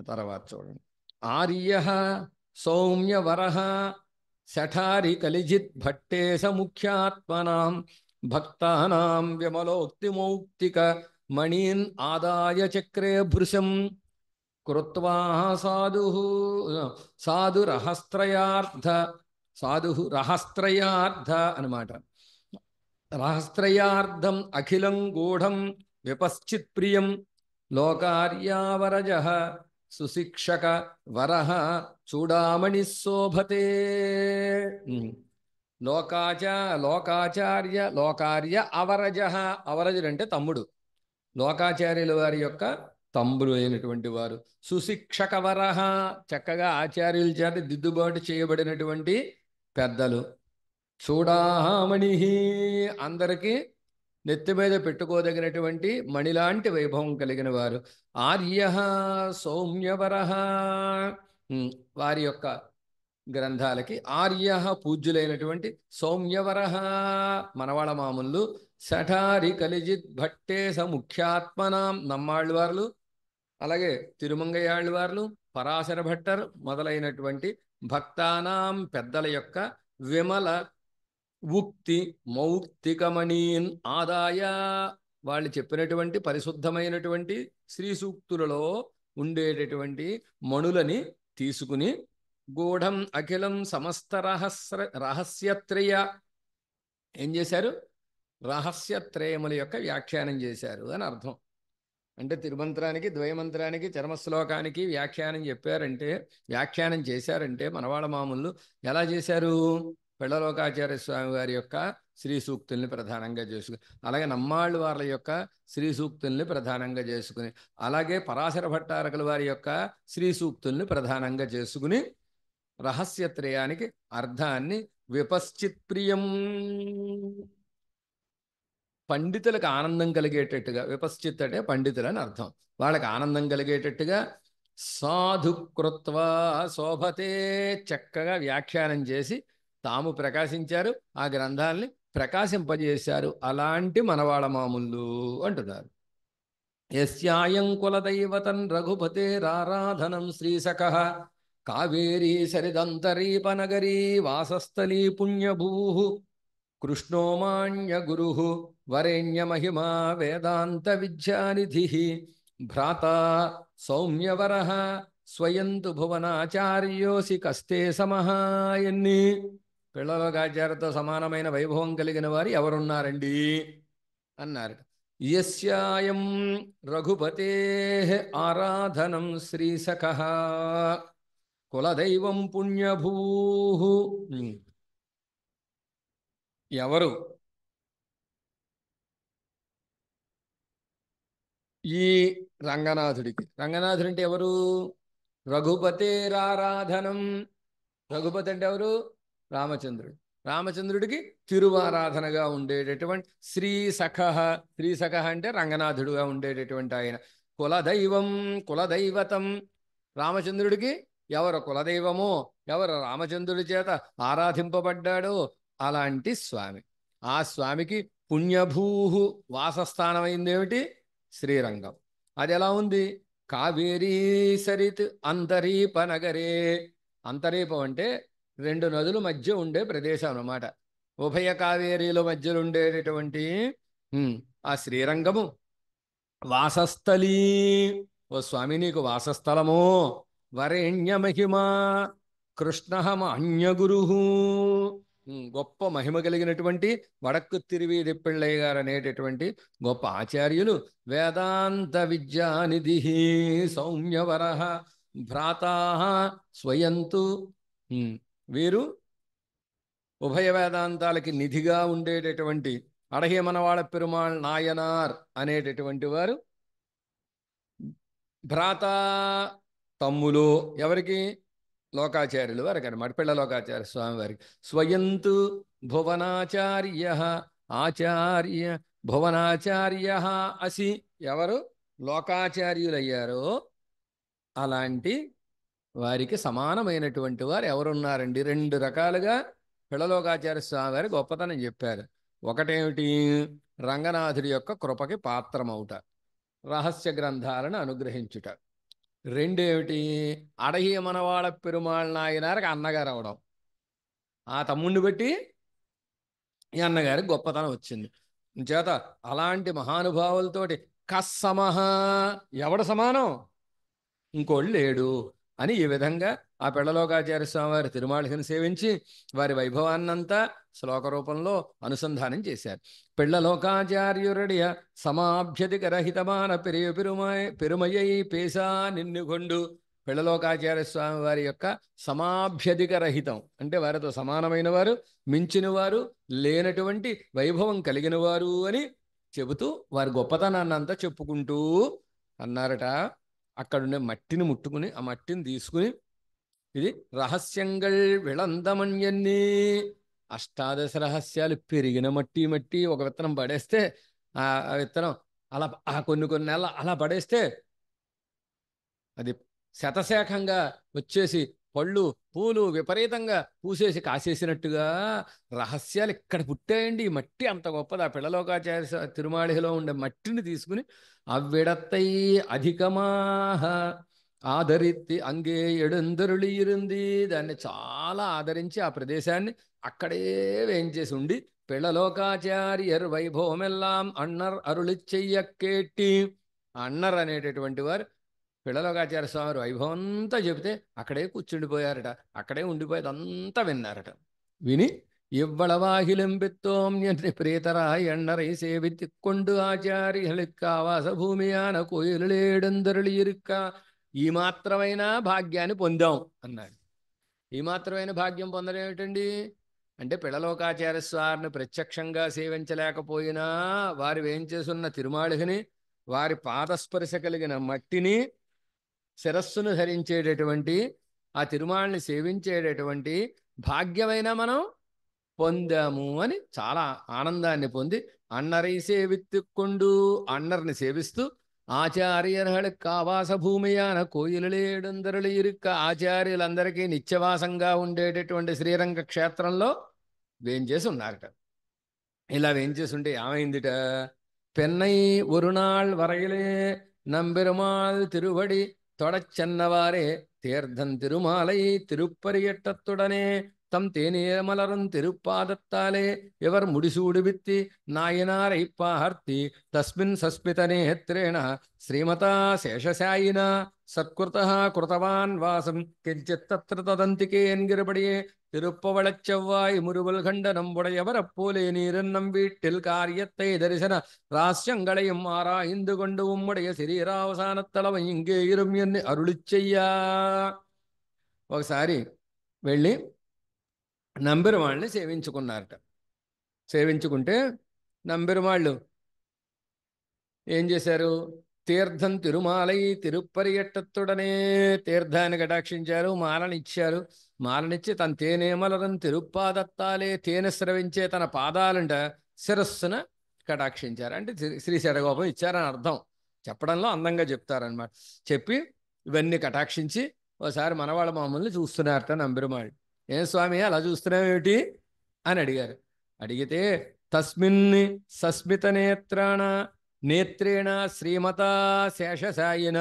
తర్వాత చూడండి. ఆర్య సౌమ్యవర శఠారి కలిజిత్ భట్టేశ ముఖ్యాత్మనాం భక్తానాం విమలోక్తిమౌక్తిక మణీన్ ఆదాయ చక్రే భృశం కృత్వా సాధు సాధు రహస్త్రయార్థ సాధు రహస్త్రయార్థ అనమాట. రహస్త్రయార్థం అఖిలం గూఢం విపశ్చిత్ ప్రియం లోకార్యావరజ సుశిక్షక వరః చూడామణి శోభతే. లోకార్య అవరజ. అవరజుడు అంటే తమ్ముడు. లోకాచార్యుల వారి యొక్క తమ్ముడు అయినటువంటి వారు. సుశిక్షక వరః చక్కగా ఆచార్యుల చేత దిద్దుబాటు చేయబడినటువంటి పెద్దలు. చూడామణి అందరికీ నెత్తి మీద పెట్టుకోదగినటువంటి మణిలాంటి వైభవం కలిగిన వారు. ఆర్య సౌమ్యవర వారి యొక్క గ్రంథాలకి ఆర్య పూజ్యులైనటువంటి సౌమ్యవర మనవాళ మామూలు. శఠారి కలిజిత్ భట్టేశ ముఖ్యాత్మనాం నమ్మాళ్ళవార్లు, అలాగే తిరుమంగయాళ్ళవార్లు, పరాశర భట్టర్ మొదలైనటువంటి భక్తానాం పెద్దల యొక్క విమల ఉక్తి మౌక్తికమణీన్ ఆదాయ వాళ్ళు చెప్పినటువంటి పరిశుద్ధమైనటువంటి శ్రీ సూక్తులలో ఉండేటటువంటి మణులని తీసుకుని గూఢం అఖిలం సమస్త రహస్యత్రయ ఏం చేశారు? రహస్యత్రయముల యొక్క వ్యాఖ్యానం చేశారు అని అర్థం. అంటే తిరుమంత్రానికి, ద్వయమంత్రానికి, చరమశ్లోకానికి వ్యాఖ్యానం చెప్పారంటే, వ్యాఖ్యానం చేశారంటే మనవాళ్ళ మామూలు ఎలా చేశారు? పెళ్ళలోకాచార్య స్వామి వారి యొక్క శ్రీ సూక్తుల్ని ప్రధానంగా చేసుకుని, అలాగే నమ్మాళ్ళు వాళ్ళ యొక్క శ్రీ సూక్తుల్ని ప్రధానంగా చేసుకుని, అలాగే పరాశర భట్టారకుల వారి యొక్క శ్రీ సూక్తుల్ని ప్రధానంగా చేసుకుని రహస్యత్రయానికి అర్థాన్ని విపశ్చిత్ ప్రియం పండితులకు ఆనందం కలిగేటట్టుగా, విపశ్చిత్ అంటే పండితులని అర్థం, వాళ్ళకి ఆనందం కలిగేటట్టుగా సాధుకృత్వా శోభతే చక్కగా వ్యాఖ్యానం చేసి తాము ప్రకాశించారు, ఆ గ్రంథాలని ప్రకాశింపజేశారు. అలాంటి మనవాళ మామూలు అంటున్నారు. యస్యాయం కులదైవతం రఘుపతేరారాధనం శ్రీసఖః కావేరీ సరిదంతరీపనగరీ వాసస్థలీ పుణ్యభూ కృష్ణో మాన్య గురు వరేణ్య మహిమా వేదాంత విద్యానిధి భ్రాత సౌమ్యవర స్వయంతు భువనాచార్యోసి కస్తే సమహాయన్ని. పిల్లలోకాచార్యతో సమానమైన వైభవం కలిగిన వారు ఎవరున్నారండి అన్నారు. యస్యాయం రఘుపతే ఆరాధనం శ్రీసఖః కులదైవం పుణ్యభూ. ఎవరు ఈ రంగనాథుడికి? రంగనాథుడు అంటే ఎవరు? రఘుపతేరారాధనం. రఘుపతి అంటే ఎవరు? రామచంద్రుడు. రామచంద్రుడికి తిరువారాధనగా ఉండేటటువంటి శ్రీసఖః. శ్రీసఖః అంటే రంగనాథుడుగా ఉండేటటువంటి ఆయన. కులదైవం, కులదైవతం. రామచంద్రుడికి ఎవరు కులదైవమో, ఎవరు రామచంద్రుడి చేత ఆరాధింపబడ్డాడో అలాంటి స్వామి. ఆ స్వామికి పుణ్యభూహు వాసస్థానమైందేమిటి? శ్రీరంగం. అది ఎలా ఉంది? కావేరీ సరిత్ అంతరీప నగరే. అంతరీపం అంటే రెండు నదుల మధ్య ఉండే ప్రదేశం అన్నమాట. ఉభయ కావేరీల మధ్యలో ఉండేటటువంటి ఆ శ్రీరంగము వాసస్థలీ. ఓ స్వామి నీకు వాసస్థలమో. వరేణ్య మహిమా కృష్ణ మాన్యగురు. గొప్ప మహిమ కలిగినటువంటి వడక్కు తిరువీధి పిళ్ళయ్య గారు అనేటటువంటి గొప్ప ఆచార్యులు. వేదాంత విద్యానిధి సౌమ్యవర భ్రాతా స్వయంతు. వీరు ఉభయ వేదాంతాలకి నిధిగా ఉండేటటువంటి అడహే మనవాళ పెరుమాళ్ నాయనార్ అనేటటువంటి వారు. భ్రాత తమ్ములు ఎవరికి? లోకాచార్యులు వారికి అన్నమాట, పిళ్ళ లోకాచార్య స్వామి వారికి. స్వయంతు భువనాచార్య ఆచార్య భువనాచార్య అసి. ఎవరు లోకాచార్యులయ్యారో అలాంటి వారికి సమానమైనటువంటి వారు ఎవరున్నారండి? రెండు రకాలుగా పిళ్ళలోకాచార్య స్వామి వారి గొప్పతనం చెప్పారు. ఒకటేమిటి? రంగనాథుడి యొక్క కృపకి పాత్రమవుట, రహస్య గ్రంథాలను అనుగ్రహించుట. రెండేమిటి? అడహియ మనవాళ పెరుమాళ్ నాయనారికి అన్నగారు అవడం. ఆ తమ్ముడిని బట్టి ఈ అన్నగారికి గొప్పతనం వచ్చింది. చేత అలాంటి మహానుభావులతోటి కస్సమహ, ఎవడు సమానం? ఇంకోళ్ళు లేడు అని ఈ విధంగా ఆ పెళ్ళలోకాచార్య స్వామి వారి తిరుమాళికను సేవించి వారి వైభవాన్నంతా శ్లోక రూపంలో అనుసంధానం చేశారు. పెళ్ళలోకాచార్యురడియ సమాభ్యతికరహితమాన పెరుమయ్యై పేసా నిన్నుగొండు. పెళ్ళలోకాచార్య స్వామి వారి యొక్క సమాభ్యధిక రహితం అంటే వారితో సమానమైన వారు, మించిన వారు, లేనటువంటి వైభవం కలిగిన వారు అని చెబుతూ వారి గొప్పతనాన్ని అంతా చెప్పుకుంటూ అన్నారట. అక్కడుండే మట్టిని ముట్టుకుని ఆ మట్టిని తీసుకుని ఇది రహస్యంగల్ విళందమణ్యన్ని, అష్టాదశ రహస్యాలు పెరిగిన మట్టి ఒక విత్తనం పడేస్తే ఆ విత్తనం అలా కొన్ని నెలలు అలా పడేస్తే అది శతశాఖంగా వచ్చేసి పళ్ళు పూలు విపరీతంగా పూసేసి కాసేసినట్టుగా రహస్యాలు ఇక్కడ పుట్టాయండి. ఈ మట్టి అంత గొప్పది. ఆ పిల్లలోకాచార్య తిరుమాళిలో ఉండే మట్టిని తీసుకుని అవ్విడత్తై అధికమాహ ఆదరిత్తి అంగే ఎడందరుళి ఇరుంది, దాన్ని చాలా ఆదరించి ఆ ప్రదేశాన్ని అక్కడే వేయించేసి ఉండి పిళ్ళలోకాచార్యర్ వైభవమెల్లాం అన్నర్ అరుళిచ్చయ్య కేట్టి. అన్నర్ అనేటటువంటి వారు పిళ్ళలోకాచార్య స్వామి వైభవం అంతా చెబితే అక్కడే కూర్చుండిపోయారట. అక్కడే ఉండిపోయేదంతా విన్నారట. విని ఇవ్వళవాహిలెంబెత్తోం ప్రేతరాయ ఎన్నరై సేవిత్తిక్కొండు ఆచార్యలిక్కావాస భూమియాన కోయిలేడందరళి ఇరుక్క. ఈ మాత్రమైన భాగ్యాన్ని పొందాం అన్నాడు. ఈ మాత్రమైన భాగ్యం పొందడం ఏమిటండి అంటే పిళ్ళలోకాచార్య స్వామిని ప్రత్యక్షంగా సేవించలేకపోయినా వారు వేయించేసున్న తిరుమాళికని, వారి పాదస్పర్శ కలిగిన మట్టిని, శిరస్సును ధరించేటటువంటి ఆ తిరుమాళ్ళని సేవించేటటువంటి భాగ్యమైన మనం పొందాము అని చాలా ఆనందాన్ని పొంది అన్నరై సేవిత్తుకొండు, అన్నర్ని సేవిస్తూ ఆచార్యர்களுக்கு ఆవాస భూమియాన కోయిలలేడందరళి ఇరుక్క, ఆచార్యులందరికీ నిత్యవాసంగా ఉండేటటువంటి శ్రీరంగ క్షేత్రంలో వేంచేసి ఉన్నారట. ఇలా వేంచేసి ఉంటే ఏమైందిట? పెన్నై ఒరునాళ్ వరయిలే நம்பெருமாள் திருவடி தொடச்சன்னவாறே தேர்தன் திருமாலை திருப்பரியட்டத்துடனே தம் தேனீர் மலரும் திருப்பாதத்தாலே இவர் முடிசூடுவித்தி நாயனாரை பார்த்தி தஸ்மின் சஸ்மிதநேத்ரேண ஸ்ரீமதா சேஷசாயினா சத்கிருதः கிருதவான் வாசம் கிஞ்சித் தத்ர ததந்திகே என்கிறபடியே திருப்பவளச் செவ்வாய் முறுவல் கண்டனம் உடையவரப்போலே நீரன்னம் வீட்டில் காரியத்தை தரிசன ராசியங்களையும் ஆராய்ந்து கொண்டு உம்முடைய శరీరావసానత్తలవ ఇంకే ఇరుం ఎన్ని అరుళిచ్చయ్యా. ఒకసారి వెళ్ళి నంబెరుమాళ్ళని సేవించుకున్నారట. సేవించుకుంటే నంబెరుమాళ్ళు ఏం చేశారు? తీర్థం తిరుమాలై తిరుప్పరియట్టత్తుడనే తీర్థాన్ని కటాక్షించారు, మాలనిచ్చారు. మాలనిచ్చి తన తేనేమలరం తిరుప్పాదత్తాలే, తేనె స్రవించే తన పాదాలంట శిరస్సున కటాక్షించారు. అంటే శ్రీ శరగోపం ఇచ్చారని అర్థం. చెప్పడంలో అందంగా చెప్తారనమాట. చెప్పి ఇవన్నీ కటాక్షించి ఒకసారి మనవాళ్ళ మామూలు చూస్తున్నారట నంబెరుమాళ్ళు. ఏం స్వామి అలా చూస్తున్నావేమిటి అని అడిగారు. అడిగితే తస్మిన్ సస్మిత నేత్రేణ శ్రీమతా శేషసాయిన,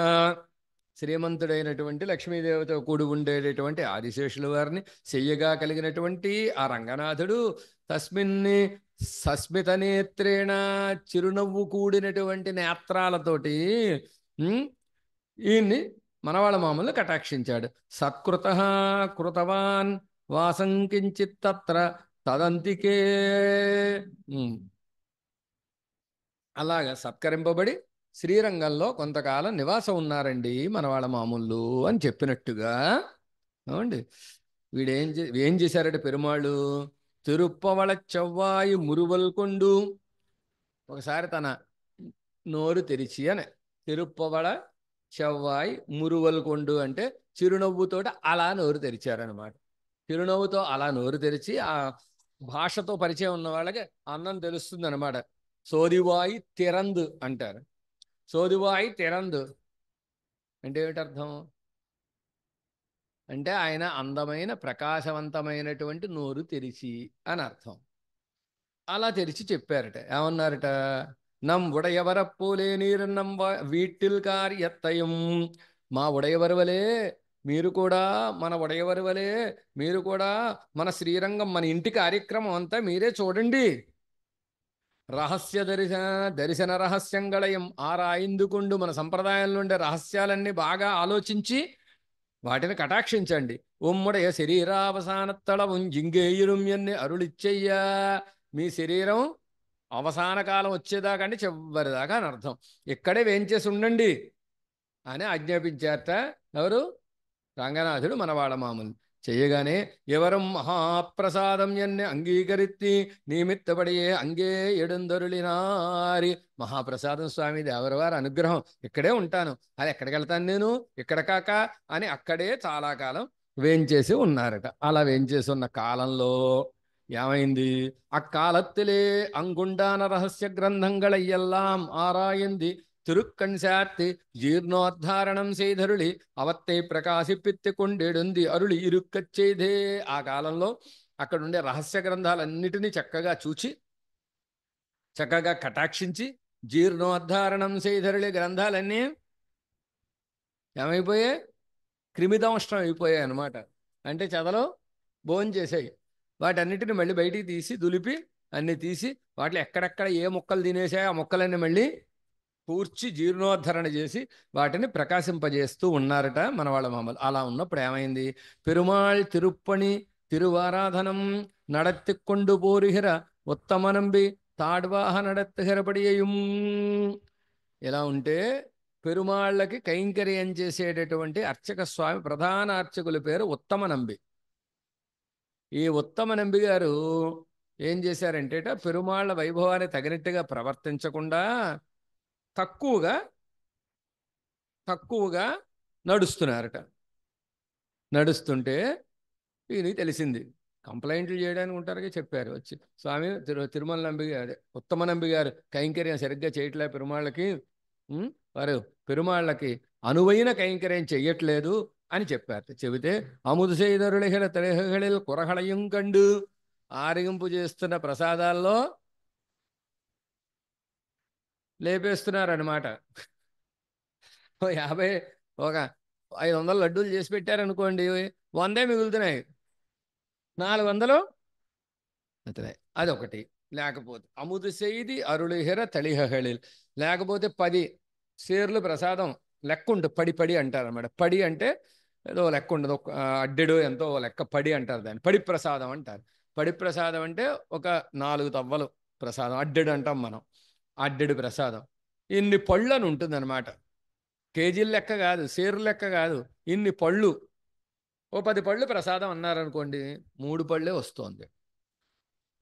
శ్రీమంతుడైనటువంటి లక్ష్మీదేవత కూడి ఉండేటటువంటి ఆదిశేషుల వారిని చెయ్యగా కలిగినటువంటి ఆ రంగనాథుడు తస్మిన్ సస్మిత నేత్రేణ, చిరునవ్వు కూడినటువంటి నేత్రాలతోటి ఈయన్ని మనవాళ్ళ మామూలు కటాక్షించాడు. సత్కృత కృతవాన్ వాసం కించిత్ తత్ర తదంతికే, అలాగా సత్కరింపబడి శ్రీరంగంలో కొంతకాలం నివాసం ఉన్నారండి మనవాళ్ళ మామూలు అని చెప్పినట్టుగా. అవునండి. ఏం చేశారట పెరుమాళ్ళు? తిరుప్పవళ చెవ్వాయి మురువల్ కొండు. ఒకసారి తన నోరు తెరిచి అని, తిరుప్పవళ చెవ్వాయి మురువల్ కొండు అంటే చిరునవ్వుతోటి అలా నోరు తెరిచారనమాట. చిరునవ్వుతో అలా నోరు తెరిచి ఆ భాషతో పరిచయం ఉన్న వాళ్ళకి అన్నం తెలుస్తుంది అనమాట. సోదివాయి తిరందు అంటారు. సోదివాయి తిరందు అంటే ఏమిటి అర్థం? అంటే ఆయన అందమైన ప్రకాశవంతమైనటువంటి నోరు తెరిచి అని అర్థం. అలా తెరిచి చెప్పారట. ఏమన్నారట? నం ఉడయవరప్పులే నీరు నంబ వీటిల్ కార్యత్తయం. మా ఉడయవరి వలే మీరు కూడా, మన ఉడయవరి వలే మీరు కూడా మన శ్రీరంగం, మన ఇంటి కార్యక్రమం అంతా మీరే చూడండి. రహస్య దర్శన రహస్యంగళయం ఆరాయిందుకుండు. మన సంప్రదాయంలో ఉండే రహస్యాలన్నీ బాగా ఆలోచించి వాటిని కటాక్షించండి. ఉమ్మడయ శరీరావసానత్తళవం జింగేయురం ఎన్ని అరుളിచ్చయ్యా. మీ శరీరం అవసాన కాలం వచ్చేదాకంటే చివరిదాకా అని అర్థం. ఇక్కడే వేంచేసి ఉండండి అని ఆజ్ఞాపించారట. ఎవరు? రంగనాథుడు మనవాళ మామూలు చేయగానే ఎవరం మహాప్రసాదం ఎన్ని అంగీకరిత్తి నిమిత్తపడియే అంగే ఎడుందరులినారి. మహాప్రసాదం స్వామి దేవరవారి అనుగ్రహం, ఇక్కడే ఉంటాను, అది ఎక్కడికి వెళ్తాను నేను, ఇక్కడ కాక అని అక్కడే చాలా కాలం వేంచేసి ఉన్నారట. అలా వేంచేసి ఉన్న కాలంలో ఏమైంది? అక్కాలత్తిలే అంగుండాన రహస్య గ్రంథంగళ ఎల్లాం ఆరాయింది తిరుక్కణ్ శార్తి జీర్ణోద్ధారణం செய்தருளி అవత్తే ప్రకాశిప్పిత్తి కొండేడుంది అరుళి ఇరుక్కచ్చేదే. ఆ కాలంలో అక్కడుండే రహస్య గ్రంథాలన్నిటినీ చక్కగా చూచి, చక్కగా కటాక్షించి, జీర్ణోద్ధారణం செய்தருளి గ్రంథాలన్నీ ఏమైపోయాయి? క్రిమిదంష్టం అయిపోయాయి అనమాట. అంటే చెదలో భోంచేసాయి. వాటన్నిటిని మళ్ళీ బయటికి తీసి దులిపి అన్ని తీసి వాటిలో ఎక్కడెక్కడ ఏ మొక్కలు తినేసాయో ఆ మొక్కలన్నీ మళ్ళీ కూర్చి జీర్ణోద్ధరణ చేసి వాటిని ప్రకాశింపజేస్తూ ఉన్నారట మన వాళ్ళ మామూలు. అలా ఉన్నప్పుడు ఏమైంది? పెరుమాళ్ తిరుప్పణి తిరువారాధనం నడత్తికొండు పోరిహిర ఉత్తమనంబి తాడ్వాహ నడత్తిహిరపడియయం. ఇలా ఉంటే పెరుమాళ్ళకి కైంకర్యం చేసేటటువంటి అర్చక స్వామి, ప్రధాన అర్చకుల పేరు ఉత్తమనంబి. ఈ ఉత్తమనంబి గారు ఏం చేశారంటే పెరుమాళ్ళ వైభవాన్ని తగినట్టుగా ప్రవర్తించకుండా తక్కువగా తక్కువగా నడుస్తున్నారట. నడుస్తుంటే ఈయనకి తెలిసింది. కంప్లైంట్లు చేయడానికి ఉంటారుగా, చెప్పారు వచ్చి, స్వామి తిరుమల నంబి అదే ఉత్తమ నంబి గారు కైంకర్యం సరిగ్గా చేయట్లే పెరుమాళ్ళకి, వారు పెరుమాళ్ళకి అనువైన కైంకర్యం చెయ్యట్లేదు అని చెప్పారు. చెబితే అముదు செய்தருளிகிற திரைகளில் కురహళయం కండు. ఆరగింపు చేస్తున్న ప్రసాదాల్లో లేపేస్తున్నారనమాట. 50 ఒక 500 లడ్డూలు చేసి పెట్టారనుకోండి, 100 మిగులుతున్నాయి, 400 అవుతున్నాయి. అదొకటి. లేకపోతే అముదు செய்தி అరుళిహిర తళిహళిల్, లేకపోతే 10 సేర్లు ప్రసాదం లెక్క ఉంటుంది. పడి పడి అంటారు అనమాట. పడి అంటే ఏదో లెక్క ఉండదు, ఒక అడ్డెడు ఎంతో లెక్క పడి అంటారు దాన్ని. పడి ప్రసాదం అంటారు. పడి ప్రసాదం అంటే ఒక 4 తవ్వలు ప్రసాదం, అడ్డెడు అంటాం మనం. అడ్డెడు ప్రసాదం ఇన్ని పళ్ళు అని ఉంటుంది అనమాట. కేజీల లెక్క కాదు, సేరు లెక్క కాదు, ఇన్ని పళ్ళు. ఓ 10 పళ్ళు ప్రసాదం అన్నారనుకోండి, 3 పళ్ళే వస్తోంది.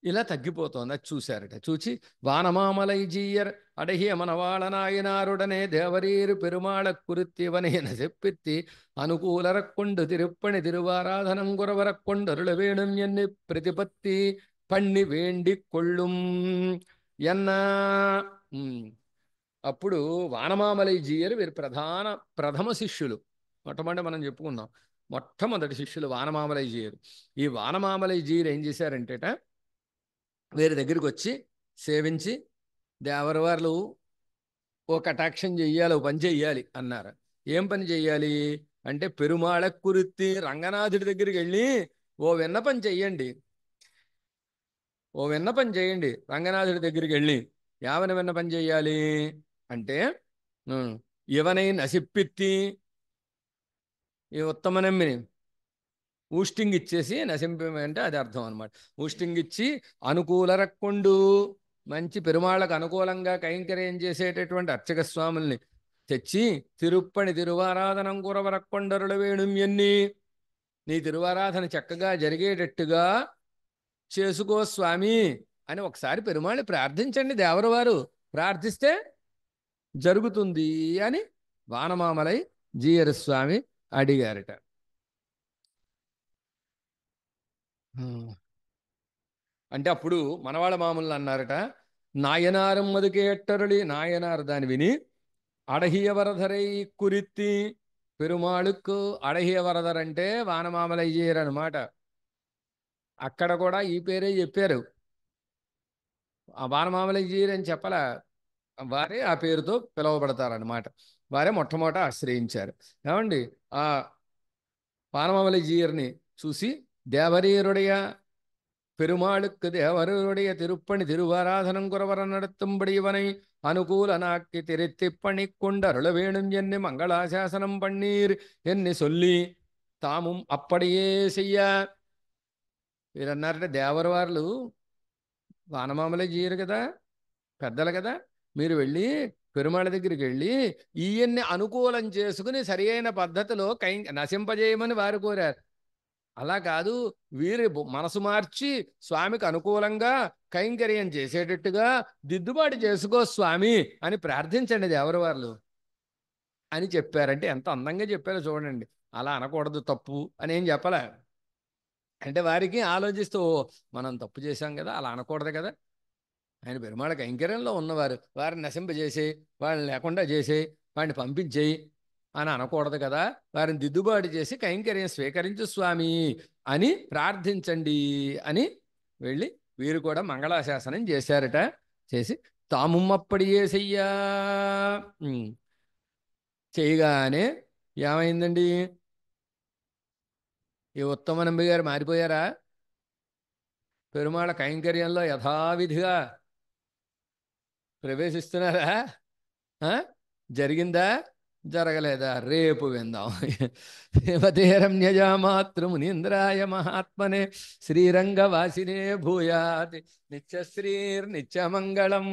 ఇలా తగ్గిపోతోంది. అది చూశారట. చూచి వానమామలై జీయర్ అడహియ మనవాళ నాయనారుడనే దేవరీరు పెరుమాళ కురుత్తివనేన చెప్పిత్తి అనుకూలరక్కొండు తిరుప్పణి తిరువారాధనం గురవరక్కొండరుల వేణుం ఎన్ని ప్రతిపత్తి పణ్ణి వేండి కొళ్ళుం ఎన్నా. అప్పుడు వానమామలై జీయర్ వీరు ప్రథమ శిష్యులు. మొట్టమొదటి మనం చెప్పుకుందాం, మొట్టమొదటి శిష్యులు వానమామలై జీయర్. ఈ వానమామలై జీయర్ ఏం చేశారంటేట, వీరి దగ్గరికి వచ్చి సేవించి, దేవరవార్లు ఓ కటాక్షం చెయ్యాలి, ఓ పని చెయ్యాలి అన్నారు. ఏం పని చెయ్యాలి అంటే, పెరుమాళ కురుత్తి రంగనాథుడి దగ్గరికి వెళ్ళి ఓ విన్నపం చెయ్యండి, ఓ విన్నపం చేయండి రంగనాథుడి దగ్గరికి వెళ్ళి. ఏమని విన్నపం చెయ్యాలి అంటే, ఇవనై నసిప్పిత్తి, ఈ ఉత్తమ నమ్మిని ఊస్టింగ్ ఇచ్చేసి, నశింపమంటే అది అర్థం అనమాట. ఊస్టింగ్ ఇచ్చి అనుకూలరక్కొండు, మంచి పెరుమాళ్ళకు అనుకూలంగా కైంకర్యం చేసేటటువంటి అర్చక స్వాముల్ని తెచ్చి తిరుప్పణి తిరువారాధనం కురవరక్కొండరుల వేణుం ఎన్ని, నీ తిరువారాధన చక్కగా జరిగేటట్టుగా చేసుకో స్వామి అని ఒకసారి పెరుమాళ్ళని ప్రార్థించండి. దేవరవారు ప్రార్థిస్తే జరుగుతుంది అని వానమామలై జీయర్ స్వామి అడిగారట. అంటే అప్పుడు మనవాళ్ళ మామూలు అన్నారట, నాయనారం మదుకేట్టరుళి. నాయనారు దాన్ని విని అడహియ వరదరై కురిత్తి, పెరుమాళుకు అడహియ వరదర్ అంటే వానమామలయ్యేరు అనమాట. అక్కడ కూడా ఈ పేరే చెప్పారు. ఆ వానమామలజీయర్ అని చెప్పలా, వారే ఆ పేరుతో పిలువబడతారన్నమాట. వారే మొట్టమొదట ఆశ్రయించారు. ఏమండి ఆ వానమామలజీయర్ని చూసి దేవరీరుடைய பெருமாளுக்கு தேவருடைய திருப்பணி திருவாராதனம் குறவர நடத்தும்படி இவனை அனுகூலனாக்கி திருத்திப் பணி கொண்டருள வேணும் என்னை மங்களாசாசனம் பண்ணீர் என்னை சொல்லி తాము అప్పడియే చెయ్య. వీరన్నారంటే దేవర వాళ్ళు వానమామలే చేయరు కదా, పెద్దలు కదా, మీరు వెళ్ళి పెరుమాళ దగ్గరికి వెళ్ళి ఈయన్ని అనుకూలం చేసుకుని సరి అయిన పద్ధతిలో నశింపజేయమని వారు కోరారు. అలా కాదు, వీరి మనసు మార్చి స్వామికి అనుకూలంగా కైంకర్యం చేసేటట్టుగా దిద్దుబాటు చేసుకో స్వామి అని ప్రార్థించండి దేవర వాళ్ళు అని చెప్పారంటే ఎంత అందంగా చెప్పారో చూడండి. అలా అనకూడదు, తప్పు అని ఏం చెప్పలే. అంటే వారికి ఆలోచిస్తూ మనం తప్పు చేశాం కదా, అలా అనకూడదు కదా, ఆయన పెరుమాళ కైంకర్యంలో ఉన్నవారు, వారిని నశింపజేసి వాళ్ళని లేకుండా చేసి వాడిని పంపించేయి అని అనకూడదు కదా, వారిని దిద్దుబాటు చేసి కైంకర్యం స్వీకరించు స్వామి అని ప్రార్థించండి అని వెళ్ళి వీరు కూడా మంగళాశాసనం చేశారట. చేసి తాముమ్మప్పడియే చెయ్యా. చేయగానే ఏమైందండి, ఈ ఉత్తమనంబి గారు మారిపోయారా? పెరుమాళ కైంకర్యంలో యథావిధిగా ప్రవేశిస్తున్నారా? జరిగిందా, జరగలేదా? రేపు విందాం. శ్రీమతే రమ్యజామాతృమునీంద్రాయ మహాత్మనే శ్రీరంగవాసినే భూయాత్ నిత్యశ్రీర్నిత్యమంగళం.